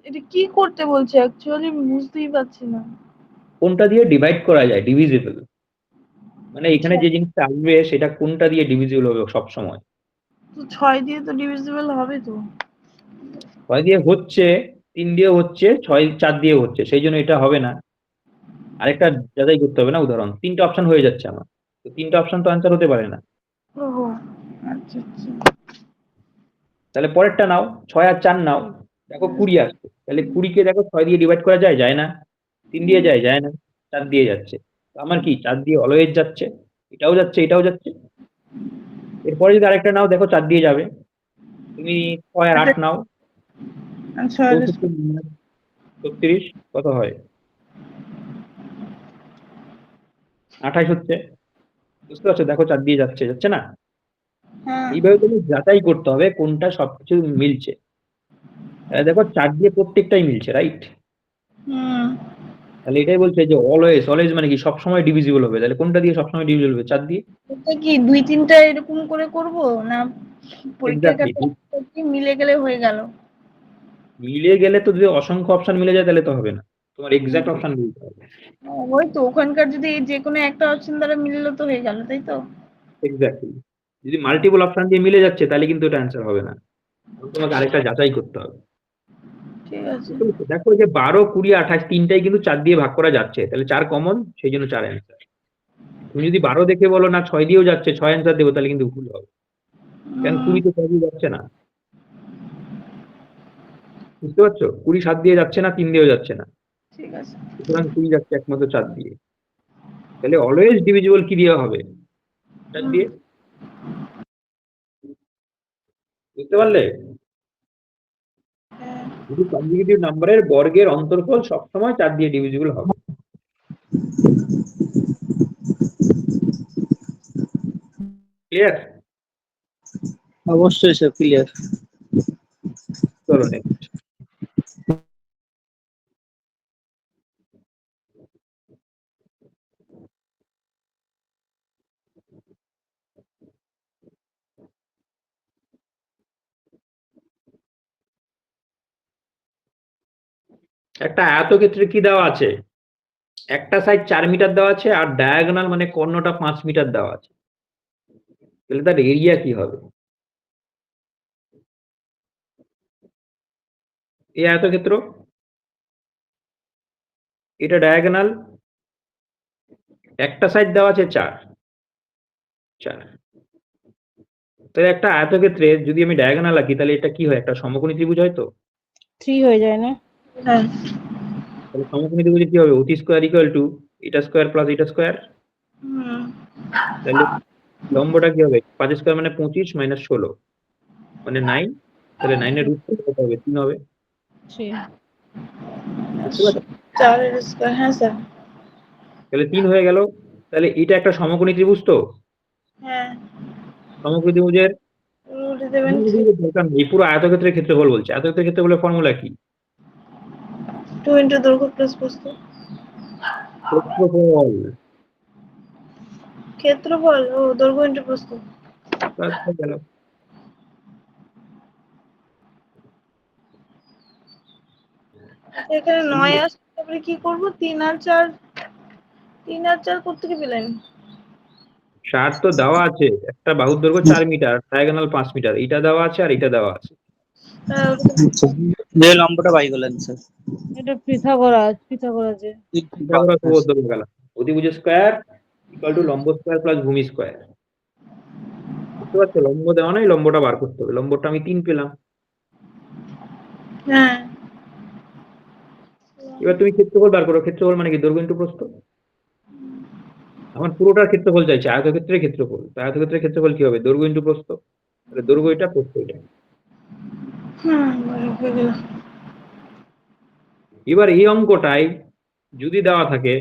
এটা কি করতে বলছে অ্যাকচুয়ালি আমি বুঝতেই পারছি না। কোনটা দিয়ে ডিভাইড করা যায়? ডিভিজিবল। মানে এখানে যে জিনিসটা আসবে সেটা কোনটা দিয়ে ডিভিজিবল হবে সব সময়। তো 6 দিয়ে তো ডিভিজিবল হবে তো। 6 দিয়ে হচ্ছে, 3 দিয়েও হচ্ছে, 6 4 দিয়েও হচ্ছে। সেইজন্য এটা হবে না। আরেকটা যাচাই করতে হবে না, উদাহরণ। 3টা অপশন হয়ে যাচ্ছে আমার। তো 3টা অপশন তো অ্যান্সার হতে পারে না। ওহো, আচ্ছা আচ্ছা। তাহলে পরেরটা নাও, 6 আর 4 নাও। দেখো 20 আসছে। তাহলে 20 কে দেখো 6 দিয়ে ডিভাইড করা যায়? যায় না। 3 দিয়ে যায়? যায় না। 4 দিয়ে যাচ্ছে। তো আমার কি 4 দিয়ে অলওয়েজ যাচ্ছে। এটাও যাচ্ছে, এটাও যাচ্ছে। এরপরে যদি আরেকটা নাও, দেখো 4 দিয়ে যাবে। তুমি 6 আর 8 নাও। আচ্ছা 64 minus 36 কত হয়? 28 হচ্ছে। বুঝতে পারছো? দেখো 4 দিয়ে যাচ্ছে, যাচ্ছে না? হ্যাঁ, এইভাবে তুমি যাচাই করতে হবে কোনটা সবকিছু মিলছে। দেখো 4 দিয়ে প্রত্যেকটাই মিলছে, রাইট? হুম। তাহলে এটাই বলছে যে অলওয়েজ, অলওয়েজ মানে কি সবসময় ডিভিজিবল হবে। তাহলে কোনটা দিয়ে সবসময় ডিভিজিবল হবে? 4 দিয়ে। এটা কি 2 3টা এরকম করে করব না পরীক্ষার এক্স্যাক্টলি। খাতায় কি মিলে গেলে হয়ে গেল? মিলে গেলে তো, যদি অসংখ্য অপশন মিলে যায় তাহলে তো হবে না। তোমার এক্সাক্ট অপশন মিলতে হবে। ওই তো ওখানকার যদি যে কোনো একটা অপশন দ্বারা মিললে তো হয়ে গেল, তাই তো? এক্স্যাক্টলি। যদি মাল্টিপল অপশন দিয়ে মিলে যাচ্ছে তাহলে কিন্তু এটা অ্যান্সার হবে না। তোমাকে আরেকটা যাচাই করতে হবে। ঠিক আছে। বুঝতে পেরেছো? দেখো এই যে 12 20 28 তিনটাই কিন্তু 4 দিয়ে ভাগ করা যাচ্ছে, তাহলে 4 কমন, সেই জন্য 4 অ্যান্সার। তুমি যদি 12 দেখে বলো না 6 দিয়েও যাচ্ছে, 6 অ্যান্সার দেবো, তাহলে কিন্তু ভুল হবে। কারণ 20 তো 6 দিয়ে যাচ্ছে না। বুঝতে পারছো? 20 7 দিয়ে যাচ্ছে না, 3 দিয়েও যাচ্ছে না, ঠিক আছে। সুতরাং 20 যাচ্ছে একমাত্র 4 দিয়ে। তাহলে অলওয়েজ ডিভিজিবল কি দিয়ে হবে? 4 দিয়ে। বুঝতে পারলে? হ্যাঁ, যদি কনজিকিউটিভ নাম্বারের বর্গের অন্তর্ফল সবসময় 4 দিয়ে ডিভিজিবল হবে। ক্লিয়ার? অবশ্যই স্যার ক্লিয়ার। চলো নেক্সট। একটা আয়তক্ষেত্রে কি দেওয়া আছে? একটা সাইড 4 মিটার দেওয়া আছে আর ডায়াগোনাল মানে কর্ণটা 5 মিটার দেওয়া আছে। তাহলে তার এরিয়া কি হবে? এই আয়তক্ষেত্র, এটা ডায়াগোনাল, একটা সাইড দেওয়া আছে 4। তাহলে একটা আয়তক্ষেত্রে যদি আমি ডায়াগোনাল আঁকি তাহলে এটা কি হয়? একটা সমকোণী ত্রিভুজ হয় তো? 3 হয়ে যায় না? হ্যাঁ, তাহলে সমকোণী ত্রিভুজে কি হবে? অতি স্কয়ার ইকুয়াল টু এটা স্কয়ার প্লাস এটা স্কয়ার। হুম, তাহলে লম্বটা কি হবে? 5 স্কয়ার মানে 25 মাইনাস 16 মানে 9। তাহলে 9 এর রুট কত হবে? 3 হবে। 3। বুঝতে পারছো? 4 স্কয়ার, হ্যাঁ স্যার। তাহলে 3 হয়ে গেল। তাহলে এটা একটা সমকোণী ত্রিভুজ তো? হ্যাঁ, সমকোণী ত্রিভুজের রুট দেবেন দরকার নেই, পুরো আয়তক্ষেত্রের ক্ষেত্রফল বলছে। আয়তক্ষেত্রের ক্ষেত্রফলের ফর্মুলা কি? 2 ইন্টু দৈর্ঘ্য প্লাস প্রস্থ। ক্ষেত্রফল ক্ষেত্রফল ও দৈর্ঘ্য ইন্টু প্রস্থ। ব্যাস হয়ে গেল। আচ্ছা, এখানে 9 আসছে, তারপরে কি করব? 3 আর 4, 3 আর 4 কোত্থেকে পেলেন? 60 তো দেওয়া আছে, একটা বাহুর দৈর্ঘ্য 4 মিটার, ডায়াগোনাল 5 মিটার, এটা দেওয়া আছে আর এটা দেওয়া আছে। আচ্ছা, যে লম্বটা বাই করলেন স্যার। এটা পিথাগোরাস যে। পিথাগোরাস উপপাদ্য বলে গেল। অতিভুজ স্কয়ার ইকুয়াল টু লম্ব স্কয়ার প্লাস ভূমি স্কয়ার। বুঝতে পারছো? লম্ব দেওয়া নাই, লম্বটা বার করতে হবে। লম্বটা আমি 3 পেলাম। হ্যাঁ, এবার তুমি ক্ষেত্রফল বার করো। ক্ষেত্রফল মানে কি? দৈর্ঘ্য ইন্টু প্রস্থ। আমার পুরোটার ক্ষেত্রফল চাইছে, আয়তক্ষেত্রের ক্ষেত্রফল। তো আয়তক্ষেত্রের ক্ষেত্রফল কি হবে? দৈর্ঘ্য ইন্টু প্রস্থ। তাহলে দৈর্ঘ্য এটা, প্রস্থ এটা। হয়ে গেল। এবার এই অঙ্কটাই যদি দেওয়া থাকে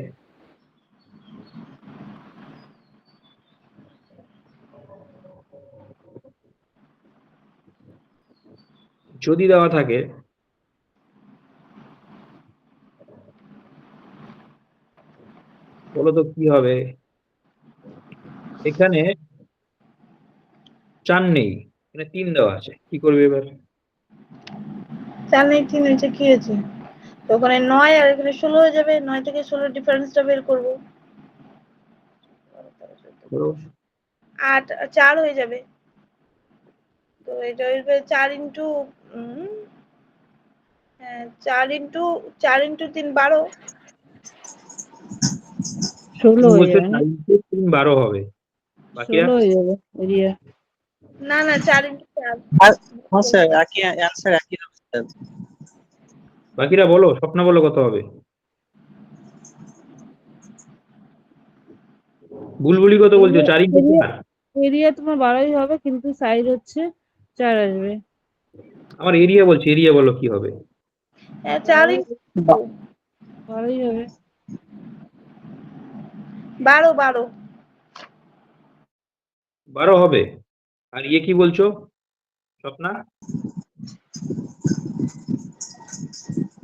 বলো তো কি হবে? এখানে 4 নেই, এখানে 3 দেওয়া আছে, কি করবে এবার? 4 নেই, 3 হয়েছে, কি হয়েছে? তো ওখানে 9 আর এখানে 16 হয়ে যাবে। 9 থেকে 16 ডিফারেন্সটা বের করব। ধরো 8 4 হয়ে যাবে। তো এটা হইবে 4 ইন্টু 4 ইন্টু 3 12। 16 তুমি হয়ে বলছো যাবে না? 4 ইন্টু 3 12 হবে, বাকিরা 16 হয়ে যাবে এরিয়া। না না, 4 ইন্টু 4। হ্যাঁ স্যার, একই অ্যান্সার একই হবে স্যার। বাকিরা বলো, স্বপ্ন বলো কত হবে? বুলবুলি কত বলছো? 4 ইন্টু এরিয়া 4। এরিয়া তোমার 12ই হবে, কিন্তু সাইজ হচ্ছে 4 আসবে। আমার এরিয়া বলছি, এরিয়া বলো কি হবে? 4 ইন্টু 12ই হবে। 12 12। 12 হবে। আর ইয়ে কি বলছো স্বপ্না?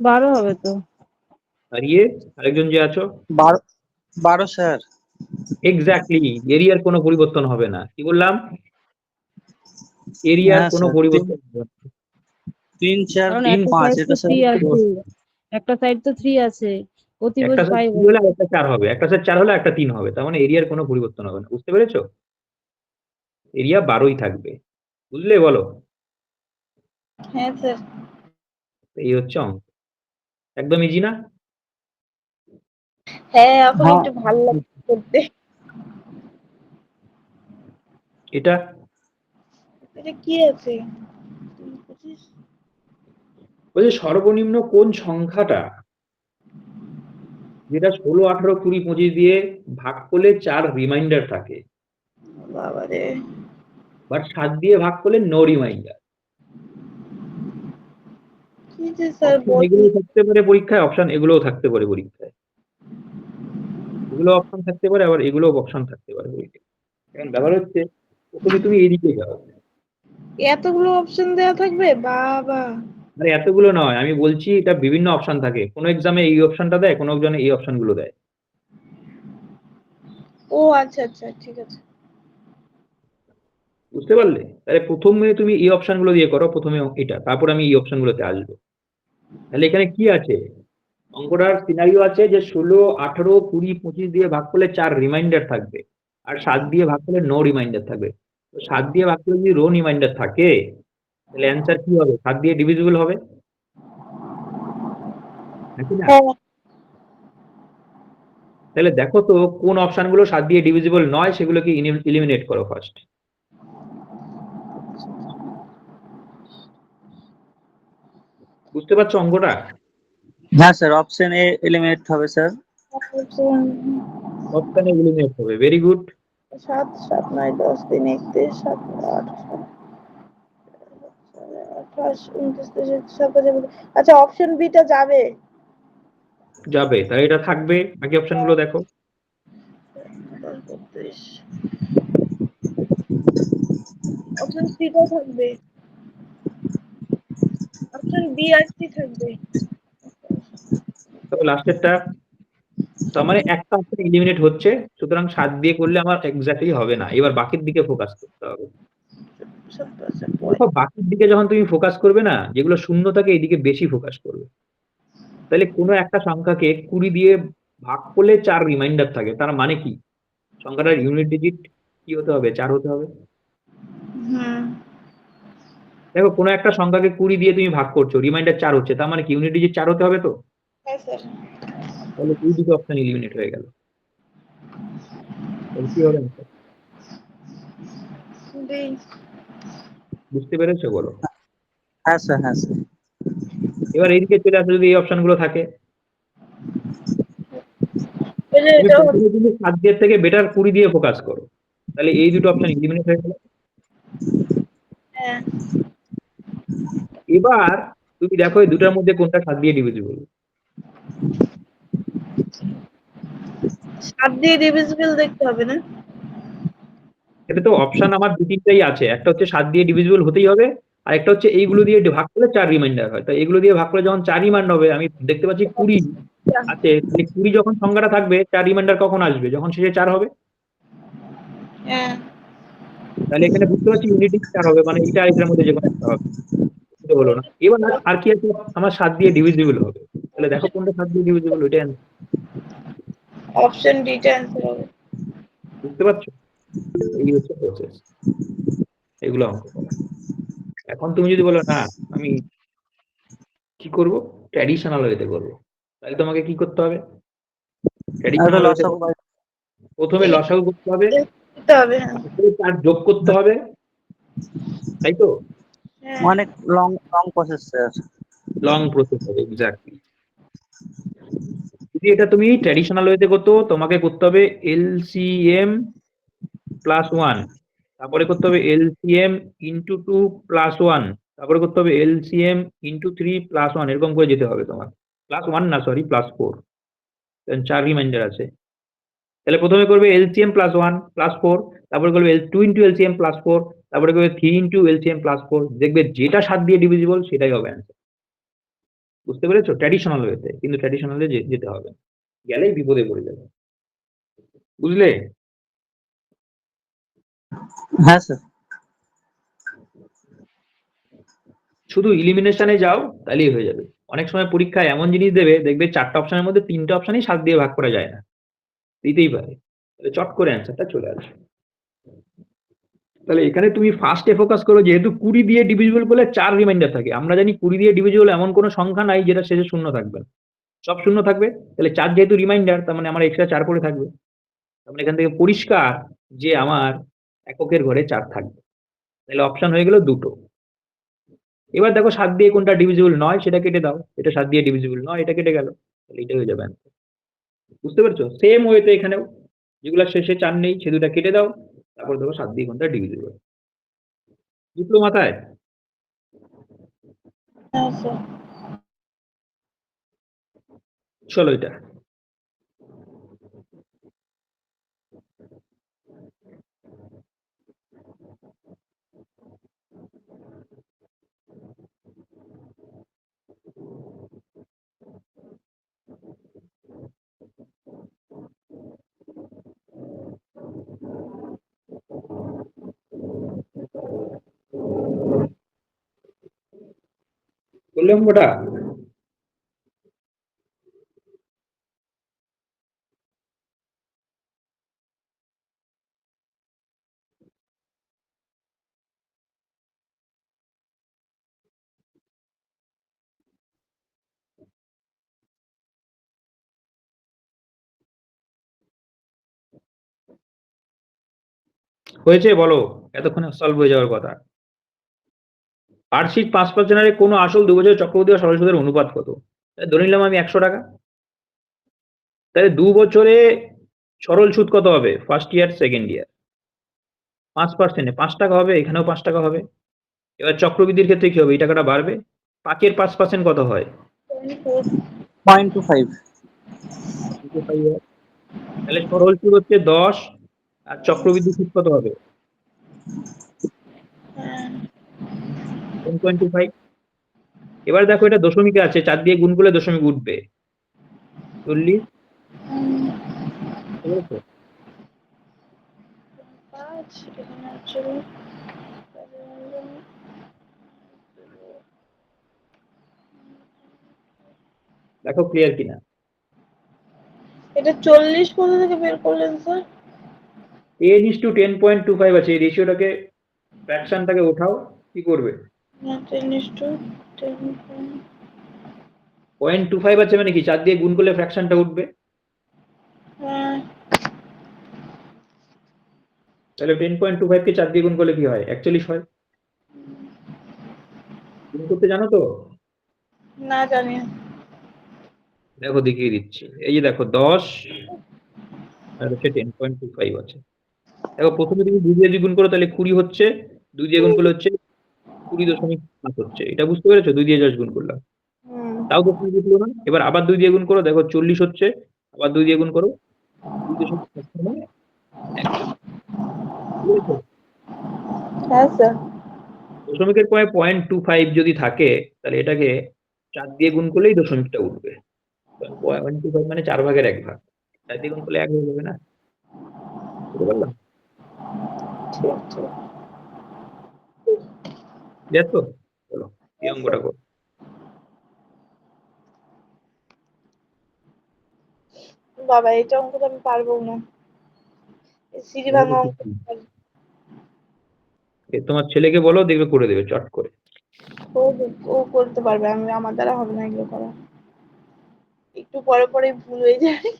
12 হবে তো। আর ইয়ে আরেকজন যে আছো? 12 স্যার। এক্স্যাক্টলি, এরিয়ার কোনো পরিবর্তন হবে না। কি বললাম? এরিয়ার হ্যাঁ কোনো স্যার, পরিবর্তন হবে না। 3 4 কারণ 3 একটা 5 সাইড তো এটা স্যার 3 আছে, একটা সাইড তো 3 আছে, অতিভুজ একটা সাইড 5 3 আছে। হলে একটা 4 হবে, একটা সাইড 4 হলে একটা 3 হবে। তার মানে এরিয়ার কোনো পরিবর্তন হবে না। বুঝতে পেরেছো? এরিয়া 12ই থাকবে। বুঝলে? বলো। হ্যাঁ স্যার। এই হচ্ছে অঙ্ক। একদম ইজি না? হ্যাঁ, এখন হ্যাঁ একটু ভালো লাগছে করতে। এটা এটা কি আছে? 25। বলছে সর্বনিম্ন কোন সংখ্যাটা যেটা 16, 18, 20, 25 দিয়ে ভাগ করলে 4 রিমাইন্ডার থাকে, বাবারে, বাট 7 দিয়ে ভাগ করলে নো রিমাইন্ডার। কি যে স্যার অপশন বলেন। এগুলোও থাকতে পারে পরীক্ষায়, অপশন এগুলোও থাকতে পারে পরীক্ষায়। এগুলো অপশন থাকতে পারে, আবার এগুলো অপশন থাকতে পারে পরীক্ষায়। এখন ব্যাপার হচ্ছে প্রথমে তুমি এইদিকে যাও। এতগুলো অপশন দেওয়া থাকবে, বাবা। আরে এতগুলো নয়, আমি বলছি এটা বিভিন্ন অপশন থাকে, কোনো এক্সামে এই অপশনটা দেয়, কোনো এক্সামে এই অপশন গুলো দেয়। ও আচ্ছা আচ্ছা, ঠিক আছে। বুঝতে পারলে? তাহলে প্রথমে তুমি এই অপশন গুলো দিয়ে করো, প্রথমে এটা, তারপর আমি এই অপশন গুলোতে আসবো। তাহলে এখানে কি আছে? অঙ্কটার সিনারিও আছে যে 16, 18, 20, 25 দিয়ে ভাগ করলে 4 রিমাইন্ডার থাকবে, আর 7 দিয়ে ভাগ করলে নো রিমাইন্ডার থাকবে। তো 7 দিয়ে ভাগ করলে যদি রো রিমাইন্ডার থাকে, তাহলে অ্যান্সার কি হবে? 7 দিয়ে ডিভিজিবল হবে নাকি না? হ্যাঁ, তাহলে দেখো তো কোন অপশন গুলো 7 দিয়ে ডিভিজিবল নয়, সেগুলোকে ইলিমিনেট করো ফার্স্ট। বুঝতে পারছো অঙ্কটা? হ্যাঁ স্যার, অপশন এ এলিমিনেট হবে স্যার। অপশনে ইলিমিনেট হবে, ভেরি গুড। 7 7 9 10 3 31 7 8 28 29 30 আচ্ছা, অপশন বি টা যাবে। যাবে, তাহলে এটা থাকবে। বাকি অপশন গুলো দেখো। 32 অপশন সি টা থাকবে, অপশন বি আর সি থাকবে। তবে লাস্টেরটা, তার মানে একটা অপশন ইলিমিনেট হচ্ছে, সুতরাং 7 দিয়ে করলে আমার এক্স্যাক্টলি হবে না। এবার বাকির দিকে ফোকাস করতে হবে। 70% দেখো বাকির দিকে যখন তুমি ফোকাস করবে না, যেগুলো শূন্য থাকে এইদিকে বেশি ফোকাস করবে। তাহলে কোনো একটা সংখ্যাকে 20 দিয়ে ভাগ করলে 4 রিমাইন্ডার থাকে, তার মানে কি? সংখ্যাটার ইউনিট ডিজিট কি হতে হবে? 4 হতে হবে। হুম, দেখো কোনো একটা সংখ্যাকে 20 দিয়ে তুমি ভাগ করছো, রিমাইন্ডার 4 হচ্ছে, তার মানে কি ইউনিট ডিজিট 4 হতে হবে তো? হ্যাঁ স্যার। তাহলে এই দুটো অপশন ইলিমিনেট হয়ে গেল। তাহলে কি হবে answer? বি। বুঝতে পেরেছো বলো? হ্যাঁ স্যার, হ্যাঁ স্যার। এবার এইদিকে চলে আসো, যদি এই অপশন গুলো থাকে, এই যে তুমি এটা প্রথমে কিন্তু 7 দিয়ে থেকে বেটার 20 দিয়ে ফোকাস করো, তাহলে এই দুটো অপশন ইলিমিনেট হয়ে গেল। হ্যাঁ, এবার তুমি দেখো এই দুটার মধ্যে কোনটা 7 দিয়ে ডিভিজিবল। 7 দিয়ে ডিভিজিবল দেখতে হবে না? এটা তো অপশন আমার দু তিনটাই আছে, একটা হচ্ছে 7 দিয়ে ডিভিজিবল হতেই হবে, আর একটা হচ্ছে এইগুলো দিয়ে ভাগ করলে 4 রিমাইন্ডার হয়। তো এগুলো দিয়ে ভাগ করলে যখন 4 রিমাইন্ডার হবে, আমি দেখতে পাচ্ছি 20 আছে, তাহলে 20 যখন সংখ্যাটা থাকবে, 4 রিমাইন্ডার কখন আসবে? যখন শেষে 4 হবে। হ্যাঁ, তাহলে এখানে বুঝতে পারছি ইউনিটি 4 হবে, মানে এটা এটার মধ্যে যে কোনো একটা হবে। এটা হলো না। এবার আর কি আছে? আমার 7 দিয়ে ডিভিজিবল হবে। তাহলে দেখো কোনটা 7 দিয়ে ডিভিজিবল, ওইটা অপশন ডি টা অ্যান্সার হবে। বুঝতে পারছো? এই হচ্ছে প্রসেস, এগুলো অঙ্ক করা। এখন তুমি যদি বলো না আমি কি করব, ট্র্যাডিশনাল ওয়েতে করবো, তাহলে তোমাকে কি করতে হবে? এটা ট্র্যাডিশনাল ওয়েতে লসাগু বাই। প্রথমে লসাগু করতে হবে, দিতে হবে, হ্যাঁ। তারপরে তার যোগ করতে হবে, তাই তো? হ্যাঁ, অনেক long long process sir. Long process হবে, এক্স্যাক্টলি। যদি এটা তুমি ট্র্যাডিশনাল ওয়েতে করতো, তোমাকে করতে হবে এলসিএম প্লাস 1, তারপরে করতে হবে এলসিএম ইন্টু 2 প্লাস 1, তারপরে করতে হবে এলসিএম ইন্টু 3 প্লাস 1, এরকম করে যেতে হবে তোমার। প্লাস 1 না, সরি, প্লাস 4, 4 রিমাইন্ডার আছে। তাহলে প্রথমে করবে এলসিএম প্লাস 1 প্লাস 4, তারপরে করবে 2 ইন্টু এলসিএম প্লাস 4, তারপরে করবে 3 ইন্টু এলসিএম প্লাস 4, দেখবে যেটা 7 দিয়ে ডিভিজিবল সেটাই হবে অ্যান্সার। বুঝতে পেরেছো? ট্র্যাডিশনাল ওয়েতে, কিন্তু ট্র্যাডিশনালে যেতে হবে, গেলেই বিপদে পড়ে যাবে। বুঝলে? হ্যাঁ স্যার। শুধু ইলিমিনেশনে যাও, তাহলেই হয়ে যাবে। অনেক সময় পরীক্ষায় এমন জিনিস দেবে, দেখবে 4টা অপশনের মধ্যে 3টে অপশনই 7 দিয়ে ভাগ করা যায় না, দিতেই পারে, তাহলে চট করে অ্যান্সারটা চলে আসবে। তাহলে এখানে তুমি ফার্স্টে ফোকাস করো, যেহেতু 20 দিয়ে ডিভিজিবল করলে 4 রিমাইন্ডার থাকে। আমরা জানি 20 দিয়ে ডিভিজিবল এমন কোনো সংখ্যা নাই যেটা শেষে শূন্য থাকবে না, সব শূন্য থাকবে। তাহলে 4 যেহেতু রিমাইন্ডার, তার মানে আমার এক্সট্রা 4 পড়ে থাকবে। তার মানে এখান থেকে পরিষ্কার যে আমার এককের ঘরে 4 থাকবে। তাহলে অপশন হয়ে গেল দুটো। এবার দেখো 7 দিয়ে কোনটা ডিভিজিবল নয় সেটা কেটে দাও, এটা 7 দিয়ে ডিভিজিবল নয়, এটা কেটে গেল, তাহলে এটা হয়ে যাবে answer। বুঝতে পেরেছো? সেম ওয়েতে এখানেও যেগুলা শেষে 4 নেই সে দুটা কেটে দাও, তারপর দেখো 7 দিয়ে কোনটা ডিভিজিবল। বুঝলো মাথায়? হ্যাঁ স্যার। চলো এটা করলে অঙ্কটা? হয়েছে বলো, এতক্ষণে সলভ হয়ে যাওয়ার কথা। বার্ষিক 5% হারে কোনো আসল 2 বছরের চক্রবৃদ্ধি বা সরল সুদের অনুপাত কত? ধরে নিলাম আমি 100 টাকা, তাহলে 2 বছরে সরল সুদ কত হবে? ফার্স্ট ইয়ার সেকেন্ড ইয়ার 5% এ 5 টাকা হবে, এখানেও 5 টাকা হবে। এবার চক্রবৃদ্ধির ক্ষেত্রে কি হবে? এই টাকাটা বাড়বে। পাকের 5% কত হয়? 0.25। তাহলে সরল সুদ হচ্ছে 10 আর চক্রবৃদ্ধি সুদ কত হবে? হ্যাঁ 10.25। এবার দেখো এটা দশমিকে আছে, 4 দিয়ে গুণ করলে দশমিক উঠবে 40। ঠিক আছে? 5 এখানে হচ্ছে দেখো ক্লিয়ার কিনা? এটা 40 কোথা থেকে বের করলেন স্যার? 10:10.25 আছে, এই রেশিওটাকে ফ্র্যাকশনটাকে ওঠাও, কি করবে? 10:10. 0.25 আছে মানে কি 4 দিয়ে গুণ করলে ফ্র্যাকশনটা উঠবে, হ্যাঁ তাহলে 10.25 কে 4 দিয়ে গুণ করলে কি হয়? 41 হয়। গুণ করতে জানো তো? না জানি না। দেখো দেখিয়ে দিচ্ছি, এই যে দেখো 10 আর হচ্ছে 10.25 আছে। দেখো প্রথমে তুমি 2 দিয়ে যদি গুণ করো তাহলে 20 হচ্ছে, 2 দিয়ে গুণ করলে হচ্ছে 20.5 হচ্ছে, এটা বুঝতে পেরেছো? 2 দিয়ে জাস্ট গুণ করলাম, হুম তাও দশমিক উঠলো না। এবার আবার 2 দিয়ে গুণ করো, দেখো 40 হচ্ছে, আবার 2 দিয়ে গুণ করো 2.5 মানে 1। ঠিক আছে? হ্যাঁ স্যার। দশমিকের পরে 0.25 যদি থাকে তাহলে এটাকে 4 দিয়ে গুণ করলেই দশমিকটা উঠবে। 0.25 মানে 4 ভাগের 1 ভাগ, 4 দিয়ে গুণ করলে 1 হয়ে যাবে না? বুঝতে পারলাম? ঠিক ঠিক। ক্লিয়ার তো? চলো এই অঙ্কটা করো। বাবা এটা অঙ্ক তো আমি পারবো না। সিঁড়ি ভাঙা অঙ্ক পারি। তোমার ছেলেকে বলো, দেখবে করে দেবে চট করে। ও করতে পারবে, আমি আমার দ্বারা হবে না এগুলো করা। একটু পরে পরে ভুল হয়ে যায়।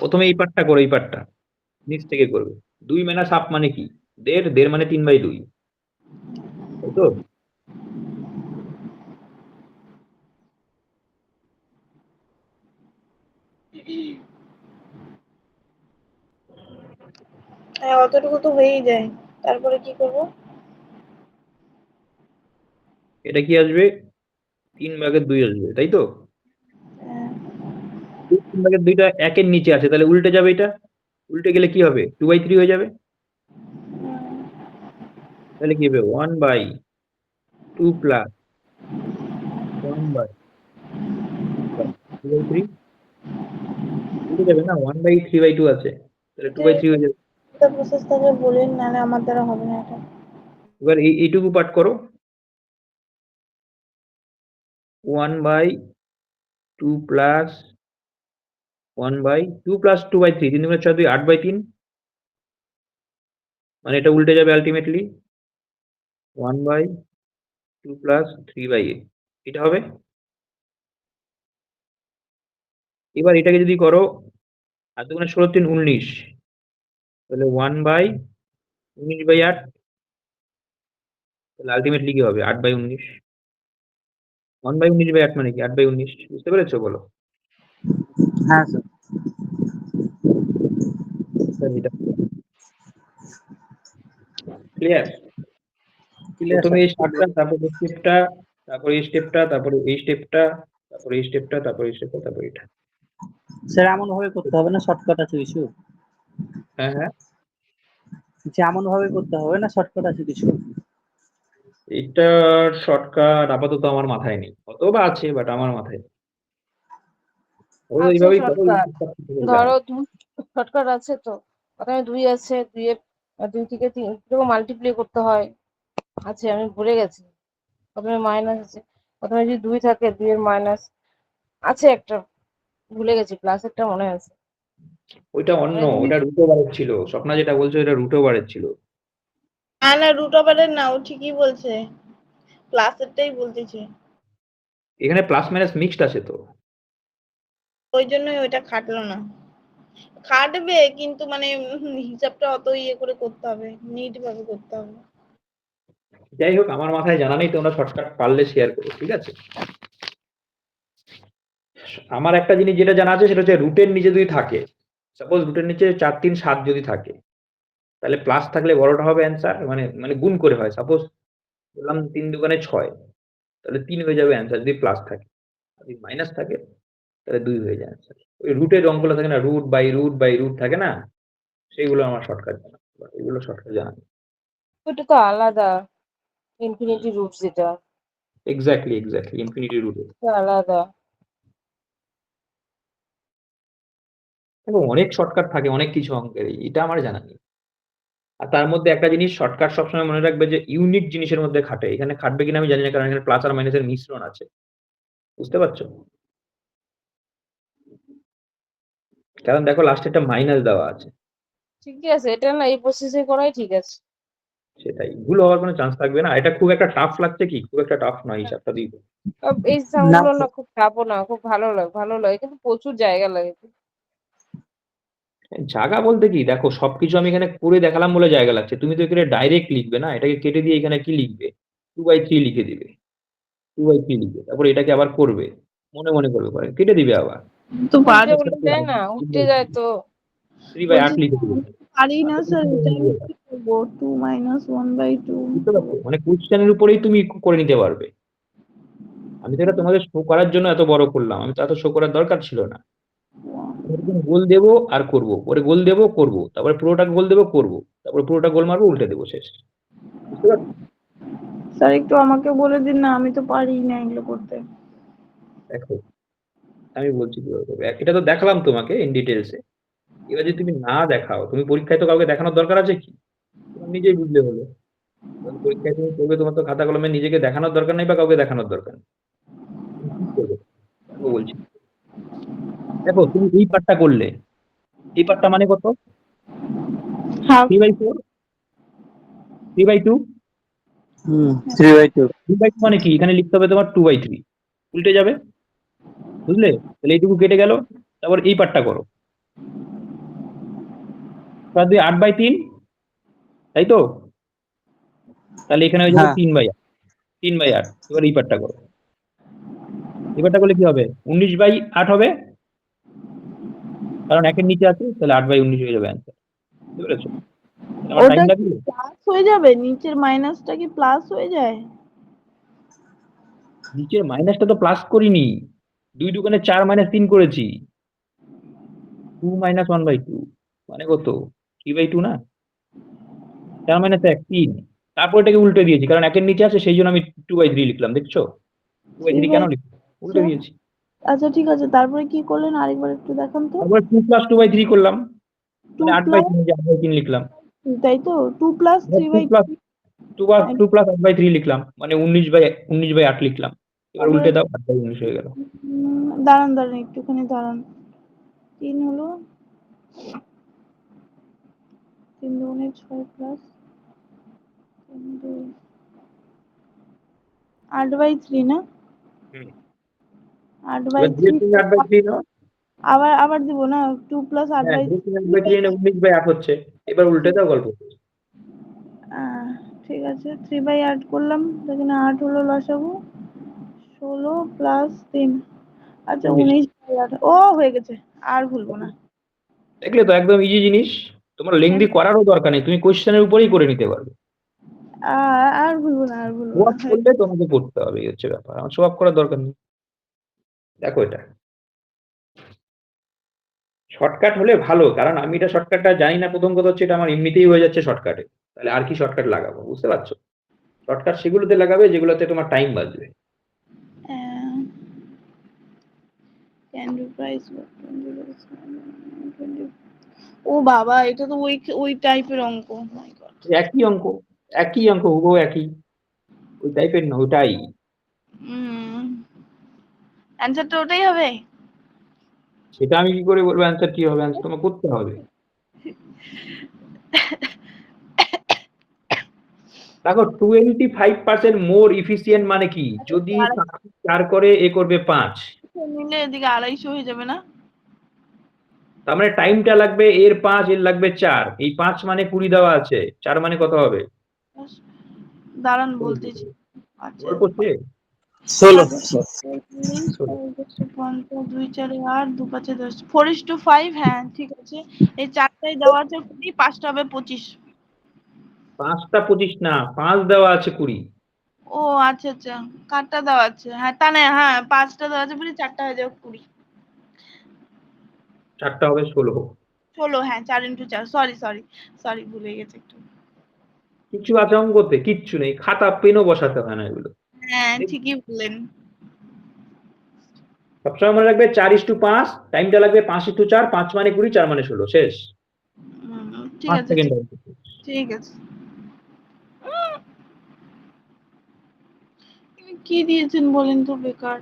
প্রথমে এই পার্টটা করো, এই পার্টটা নিচ থেকে করবে। 2 মাইনাস হাফ মানে কি? 1.5, 1.5 মানে 3/2, তাই তো? হ্যাঁ অতটুকু তো হয়েই যায়, তারপরে কি করব? এটা কি আসবে? 3/2 আসবে, তাই তো? হ্যাঁ 3/2টা 1 এর নিচে আছে, তাহলে উল্টে যাবে এটা। উল্টে গেলে কি হবে? 2/3 হয়ে যাবে। তাহলে কি হবে? 1/2 প্লাস 1/2/3 উল্টে যাবে না? 1/3/2 আছে, তাহলে 2/3 হয়ে যাবে। এটা প্রসেস থাকলে বলেন, নাহলে আমার দ্বারা হবে না এটা। এবার এইটুকু পার্ট করো, 1/2 প্লাস 1/2 প্লাস 2/3, 3 দুগুণে 6, 2 8/3, মানে এটা উল্টে যাবে আলটিমেটলি 1/2 প্লাস 3/8, এটা হবে। এবার এটাকে যদি করো 8 দুগুণে 16, 3 19, তাহলে 1/19/8, তাহলে আলটিমেটলি কি হবে 8/19। 1/19/8 মানে কি 8/19, বুঝতে পেরেছো বলো? হ্যাঁ স্যার। এটা ক্লিয়ার? ক্লিয়ার প্রথমে এই স্যার। স্টেপটা, তারপর এই স্টেপটা, তারপর এই স্টেপটা, তারপর এই স্টেপটা, তারপর এই স্টেপটা, তারপর এই স্টেপটা, তারপর এটা। স্যার এমন ভাবে করতে হবে না, শর্টকাট আছে কিছু? হ্যাঁ হ্যাঁ, এমন ভাবে করতে হবে না, শর্টকাট আছে কিছু? এটার শর্টকাট আপাতত আমার মাথায় নেই, অথবা আছে বাট আমার মাথায় নেই। ও আছে এইভাবেই করো, শর্টকাট, দেখো। ধরো শর্টকাট আছে তো। প্রথমে 2 আছে, 2 থেকে 3 মাল্টিপ্লাই করতে হয়, আছে আমি ভুলে গেছি। প্রথমে মাইনাস আছে, প্রথমে যদি 2 থাকে 2 এর মাইনাস আছে একটা, ভুলে গেছি, প্লাস একটা মনে আছে। ওইটা অন্য, মানে 2 ওটা রুট ওভারের ছিল। স্বপ্না যেটা বলছো এটা রুট ওভারের ছিল। না রুট ওভারের না, ও ঠিকই বলছে, ক্লাসেরটাই বলতেছি। এখানে প্লাস মাইনাস মিক্সড আছে তো। ওই জন্যই ওইটা খাটলো না। খাটবে কিন্তু মানে হিসাবটা অত ইয়ে করে করতে হবে, নিট ভাবে করতে হবে। যাই হোক, আমার মাথায় জানা নেই, তোমরা শর্টকাট পারলে শেয়ার করো, ঠিক আছে? আমার একটা জিনিস যেটা জানা আছে সেটা হচ্ছে রুটের নিচে যদি থাকে, সাপোজ রুটের নিচে 4 3 7 যদি থাকে, তাহলে প্লাস থাকলে বড়টা হবে অ্যান্সার, মানে মানে গুণ করে হয়। সাপোজ বললাম 3 দুগুণে 6, তাহলে 3 হয়ে যাবে অ্যান্সার যদি প্লাস থাকে। যদি মাইনাস থাকে তাহলে 2 হয়ে যায় অ্যান্সার। ওই রুটের অঙ্কগুলো থাকে না, root by root by root থাকে না, সেইগুলো আমার শর্টকাট জানা, এগুলো শর্টকাট জানা নেই। ওটা তো আলাদা, ইনফিনিটি রুট যেটা, এক্স্যাক্টলি ইনফিনিটি রুট। এটা আলাদা। এবং অনেক শর্টকাট থাকে অনেক কিছু অঙ্কের, এটা আমার জানা নেই। আর তার মধ্যে একটা জিনিস শর্টকাট সবসময় মনে রাখবে যে ইউনিক জিনিসের মধ্যে খাটে। এখানে খাটবে কিনা আমি জানি না, কারণ এখানে প্লাস আর মাইনাসের মিশ্রণ আছে, বুঝতে পারছো? কারণ দেখো লাস্টে একটা মাইনাস দেওয়া আছে, ঠিকই আছে, এটা না এই প্রসেসে করাই ঠিক আছে। সেটাই ভুল হওয়ার কোনো চান্স থাকবে না। এটা খুব একটা টাফ লাগছে কি? খুব একটা টাফ নয় হিসাবটা দিয়ে। এই না সামগুলো না খুব চাপও না, খুব ভালো লাগে কিন্তু প্রচুর জায়গা লাগে। জায়গা বলতে কি, দেখো সবকিছু আমি এখানে করে দেখালাম বলে জায়গা লাগছে। তুমি তো এখানে ডাইরেক্ট লিখবে না, এটাকে কেটে দিয়ে এখানে কি লিখবে, 2/3 লিখে দিবে, 2/3 লিখবে, তারপর এটাকে আবার করবে, মনে মনে করবে, পরে কেটে দিবে আবার তো উল্টে যায় না, উল্টে যায় তো। 3/8 লিখে দিবে। পারি না স্যার, এটা আমি কি করবো? 2 - 1/2। বুঝতে পারছো? মানে কোশ্চেনের উপরেই তুমি করে নিতে পারবে। আমি তো এটা তোমাদের শো করার জন্য এত বড় করলাম, আমি তো এত শো করার দরকার ছিল না। গোল দেবো আর করব, পরে গোল দেবো করব, তারপরে পুরোটা গোল দেবো করব, তারপরে পুরোটা গোল মারবো উল্টে দেবো, শেষ। বুঝতে পারছো? স্যার একটু আমাকে বলে দিন না, আমি তো পারি না এগুলো করতে। দেখো আমি বলছি কিভাবে করবে। এটা তো দেখালাম তোমাকে ইন ডিটেলসে। এবার যদি তুমি না দেখাও, তুমি পরীক্ষায় তো কাউকে দেখানোর দরকার আছে কি? তোমার নিজেই বুঝলে হলো। কারণ পরীক্ষায় তুমি করবে, তোমার তো খাতা কলমে নিজেকে দেখানোর দরকার নেই বা কাউকে দেখানোর দরকার নেই। তুমি কি করবে দেখো বলছি। দেখো তুমি এই পার্টটা করলে, এই পার্টটা মানে কত? হাফ। 3/4, 3/2। 3/2। 3/2 মানে কি? এখানে লিখতে হবে তোমার 2/3, উল্টে যাবে, বুঝলে? তাহলে এইটুকু কেটে গেল। তারপর এই পার্টটা করো, তার দিয়ে 8/3, তাই তো? তাহলে এখানে হয়ে যাবে হ্যাঁ 3/8, 3/8। এবার এই পার্টটা করো, এই পার্টটা করলে কি হবে? 19/8 হবে, কারণ একের নিচে আছে, তাহলে 8/19 হয়ে যাবে অ্যান্সার। বুঝতে পেরেছো? আমার টাইম ওটা কি লাগবে? প্লাস হয়ে যাবে? নিচের মাইনাসটা কি প্লাস হয়ে যায়? নিচের মাইনাসটা তো প্লাস করিনি, 2 দুগুণে 4 - 3 করেছি। 2 - 1/2 মানে কত? 3/2 না? 4 - 1 3। তারপর এটাকে উল্টে দিয়েছি, কারণ একের নিচে আছে সেই জন্য আমি 2/3 লিখলাম, দেখছো? 2/3 কেন 3/2। লিখলাম? উল্টে দিয়েছি। আচ্ছা ঠিক আছে, তারপরে কি করলেন আরেকবার একটু দেখান তো। তারপরে 2 + 2/3 করলাম, 2 মানে প্লাস 8/3, যে 8/3 লিখলাম। 3, তাই তো? 2 + 3/3। 2 + 8/3 লিখলাম, মানে 19/8 লিখলাম। এবার তারপরে উল্টে দাও, 8/19 হয়ে গেল। দাঁড়ান একটুখানি দাঁড়ান। 3 হলো 3 দুগুণে 6 প্লাস 8/3 না? হুম। 8/3 8/3 নাও। আবার দিব না? 2 প্লাস হ্যাঁ, 8/3 8/3 এনে 19/8 হচ্ছে। এবার উল্টে দাও গল্প। ঠিক আছে, 3/8 করলাম, এখানে 8 হলো লসাগু, 16 প্লাস 3, আচ্ছা 19/8। ও হয়ে গেছে, আর ভুলবো না। দেখলে তো একদম ইজি জিনিস। তোমার লেংদি করারও দরকার নেই, তুমি কোশ্চেনের উপরেই করে নিতে পারবে। আর ভুলবো না, আর ভুলবো শো না। অফ করলে তোমাকে পড়তে হবে, এই হচ্ছে ব্যাপার। আমার শো অফ করার দরকার নেই। দেখো এটা শর্টকাট হলে ভালো, কারণ আমি এটা শর্টকাটটা জানি না। প্রথম কথা হচ্ছে এটা আমার এমনিতেই হয়ে যাচ্ছে শর্টকাটে, তাহলে আর কি শর্টকাট লাগাবো? বুঝতে পারছো? শর্টকাট সেগুলোতে লাগাবে যেগুলোতে তোমার টাইম বাঁচবে। Can do price what 20 ও বাবা, এটা তো ওই টাইপের অঙ্ক। মাই গড। একই অঙ্ক, একই অঙ্ক, হুবহু একই। ওই টাইপের না, ওটাই। অ্যান্সারটা ওটাই হবে? সেটা আমি কি করে বলবো অ্যান্সার কি হবে? অ্যান্সার তোমাকে করতে হবে। দেখো 25% মোর ইফিসিয়েন্ট মানে কি? যদি 4 করে এ করবে 5, নিলে এদিকে 250 হয়ে যাবে না? তার মানে টাইমটা লাগবে এর 5, এর লাগবে 4। এই 5 মানে 20 দেওয়া আছে, 4 মানে কত হবে? দাঁড়ান বলতেছি। আচ্ছা, গল্প শেষ। 16। 2 4 8 2 5 10 4:5। হ্যাঁ ঠিক আছে, এই চারটাই দেওয়া আছে 20, 5টা হবে 25। 5টা 25 না, 5 দেওয়া আছে 20। ও আচ্ছা আচ্ছা, কারটা দেওয়া আছে, হ্যাঁ তা না, হ্যাঁ 5টা দেওয়া আছে বলে 4টা হয়ে যাবে 20। 4টা হবে 16। 16, হ্যাঁ 4 × 4, সরি সরি সরি, ভুলে গেছি একটু। কিছু আছে অঙ্কতে? কিচ্ছু নেই, খাতা পেনও বসাতে হয় না এগুলো। হ্যাঁ ঠিকই বললেন। সবসময় মনে রাখবে 4:5, টাইমটা লাগবে 5:4, 5 মানে 20, 4 মানে 16, শেষ। ঠিক 5 আছে, সেকেন্ড। ঠিক আছে। কি দিয়েছেন বলেন তো, বেকার।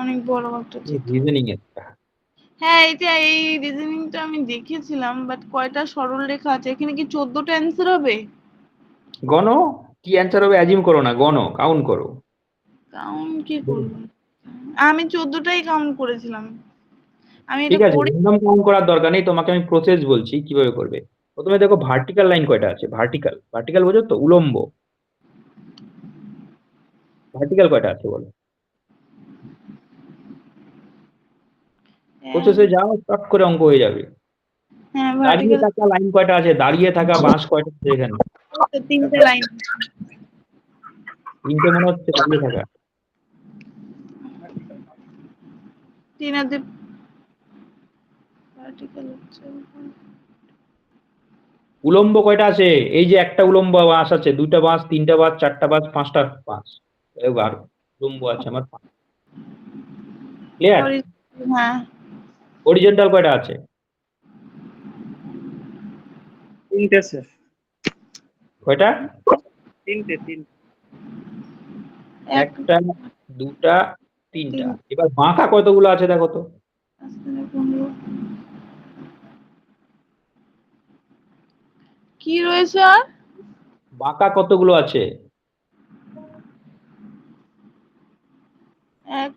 অনেক বড় একটা চিত্র। রিজনিং এর হ্যাঁ এই রিজনিংটা আমি দেখেছিলাম, বাট কয়টা সরল রেখা আছে? এখানে কি 14টা অ্যান্সার হবে? গণো, কি অ্যান্সার হবে অ্যাজিউম করো না, গণো, কাউন্ট করো। কাউন্ট কি করব? আমি 14টাই কাউন্ট করেছিলাম। আমি এটা ঠিক আছে, করি। মিনিমাম কাউন্ট করার দরকার নেই, তোমাকে আমি প্রসেস বলছি কিভাবে করবে। প্রথমে দেখো ভার্টিক্যাল লাইন কয়টা আছে। ভার্টিক্যাল ভার্টিক্যাল বোঝো তো? উলম্ব ভার্টিক্যাল কয়টা আছে বলো? প্রসেসে যাও, চট করে অঙ্ক হয়ে যাবে। হ্যাঁ দাঁড়িয়ে ভার্টিক্যাল। থাকা লাইন কয়টা আছে? দাঁড়িয়ে থাকা বাঁশ কয়টা আছে এখানে? 3টে লাইন। 3টে মনে হচ্ছে দাঁড়িয়ে থাকা। 3 আর 2 ভার্টিক্যাল হচ্ছে। উলম্ব কয়টা আছে? এই যে একটা উলম্ব বাঁশ আছে, 2টা বাঁশ, 3টা বাঁশ, 4টা বাঁশ, 5টা বাঁশ। এবার উলম্ব আছে আমার 5। ক্লিয়ার? হ্যাঁ হরিজন্টাল কয়টা আছে? 3টে স্যার। কয়টা? 3টে। একটা, 2টা, 3টা। 3 এবার বাঁকা কতগুলো আছে দেখো তো? 15। কি রয়েছে আর? বাঁকা কতগুলো আছে? এক,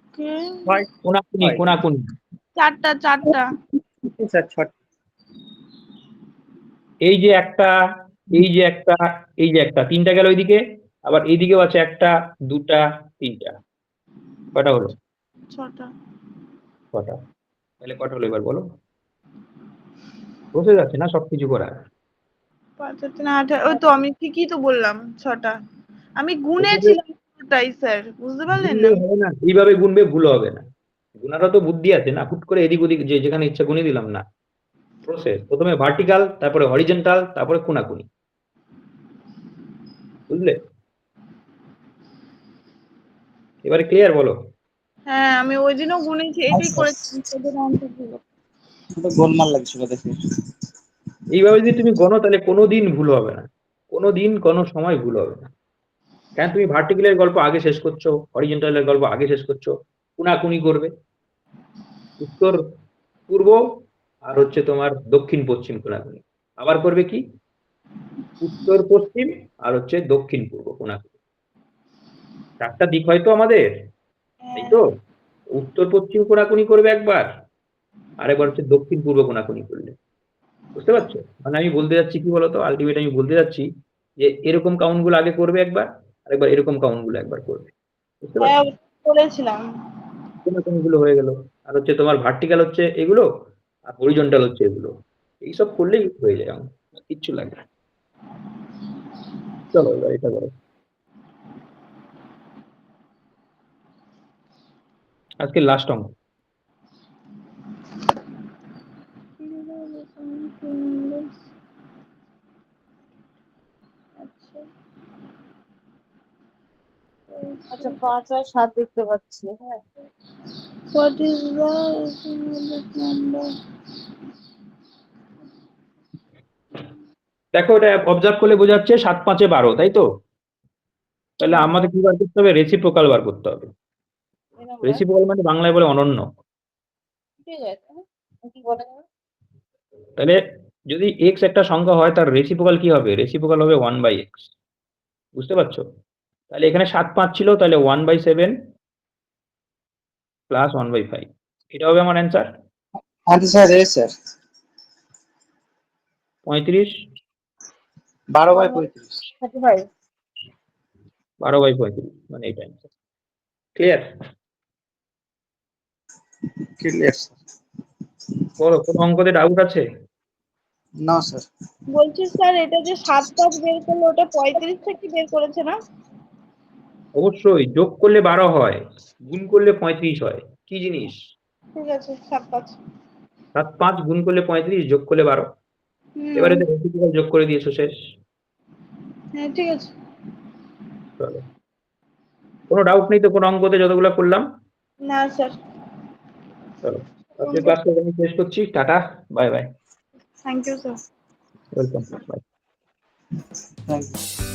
কোনাকুনি, কোনাকুনি। 4টা 4টা। স্যার 6টা। এই যে একটা, এই যে একটা, এই যে একটা, 3টা গেল ওইদিকে। আবার এইদিকেও আছে 1টা, 2টা, 3টা। কয়টা হলো? 6টা। কটা? তাহলে কটা হলো এবার বলো? প্রসেস আছে না সবকিছু করার। 5 আর 3 8, ওই তো আমি ঠিকই তো বললাম 6টা। আমি প্রসেসে গুনেছিলাম পুরোটাই স্যার, বুঝতে পারলেন না? গুনলে হবে না, এইভাবে গুনবে ভুল হবে না। গুনারও তো বুদ্ধি আছে না, হুট করে এদিক ওদিক যে যেখানে ইচ্ছা গুনে দিলাম না। প্রসেস প্রথমে ভার্টিক্যাল, তারপরে হরিজন্টাল, তারপরে কোনাকুনি। বুঝলে? এবারে ক্লিয়ার বলো? হ্যাঁ আমি ওই দিনও গুনেছি, এটাই করেছি, সেটার আনসার ছিল। ওটা গোলমাল লাগছিল দেখে। এইভাবে যদি তুমি গণো তাহলে কোনোদিন ভুল হবে না, কোনোদিন কোনো সময় ভুল হবে না। কেন তুমি ভার্টিক্যালের গল্প আগে শেষ করছো, হরিজন্টালের গল্প আগে শেষ করছো, কোনাকুনি করবে? উত্তর পূর্ব আর হচ্ছে তোমার দক্ষিণ পশ্চিম কোণাকুনি। আবার করবে কি উত্তর পশ্চিম আর হচ্ছে দক্ষিণ পূর্ব কোণাকুনি। 4টা দিক হয় তো আমাদের, তাই তো? উত্তর পশ্চিম কোণাকুনি করবে একবার, আরেকবার হচ্ছে দক্ষিণ পূর্ব কোণাকুনি করলে। বুঝতে পারছো? মানে আমি বলতে যাচ্ছি কি বলতো, আলটিমেট আমি বলতে যাচ্ছি যে এরকম কাউন্ট গুলো আগে করবে একবার, আরেকবার এরকম কাউন্ট গুলো একবার করবে। বুঝতে পারছো? হ্যাঁ করেছিলাম। কোণাকুনি গুলো হয়ে গেল। আর হচ্ছে তোমার ভার্টিক্যাল হচ্ছে এগুলো, আর হরিজন্টাল হচ্ছে এগুলো। এইসব করলেই হয়ে যায় আমার, কিচ্ছু লাগে না। চলো এবার এটা করো। আজকে লাস্ট অঙ্ক। আচ্ছা 5 আর 7 দেখতে পাচ্ছি। হ্যাঁ, What is the number? দেখো এটা অবজার্ভ করলে বোঝা যাচ্ছে 7 5 12, তাই তো? তাহলে আমাদের কি বার করতে হবে? রেসিপ্রোকাল বার করতে হবে। এই নাম্বার রেসিপ্রোকাল মানে বাংলায় বলে অনন্য। ঠিক আছে, কি বলে না? তাহলে যদি এক্স একটা সংখ্যা হয় তার রেসিপ্রোকাল কি হবে? রেসিপ্রোকাল হবে 1/x। বুঝতে পারছো? তাহলে এখানে 7 5 ছিল, তাহলে 1/7 প্লাস 1/5, এটা হবে আমার অ্যান্সার। আচ্ছা স্যার, এই স্যার 35 12/35। 35। 12/35 মানে এটা অ্যান্সার। ক্লিয়ার? Clear sir. বলো কোনো অঙ্কতে ডাউট আছে? না স্যার। বলছি স্যার এটা যে 7 5 বের করলো ওটা 35 থেকে বের করেছে না? অবশ্যই, যোগ করলে 12 হয়, গুণ করলে 35 হয়। কি জিনিস? ঠিক আছে 7 5। 7 5 গুণ করলে 35, যোগ করলে 12। এবারে তো রেসিপ্রোকাল যোগ করে দিয়েছো, শেষ। হ্যাঁ ঠিক আছে। চলো, কোনো ডাউট নেই তো কোনো অঙ্কতে যতগুলো করলাম? না স্যার। চলো আজকে ক্লাসটা আমি শেষ করছি। টাটা, bye bye, thank you sir. Welcome, bye. Thank you.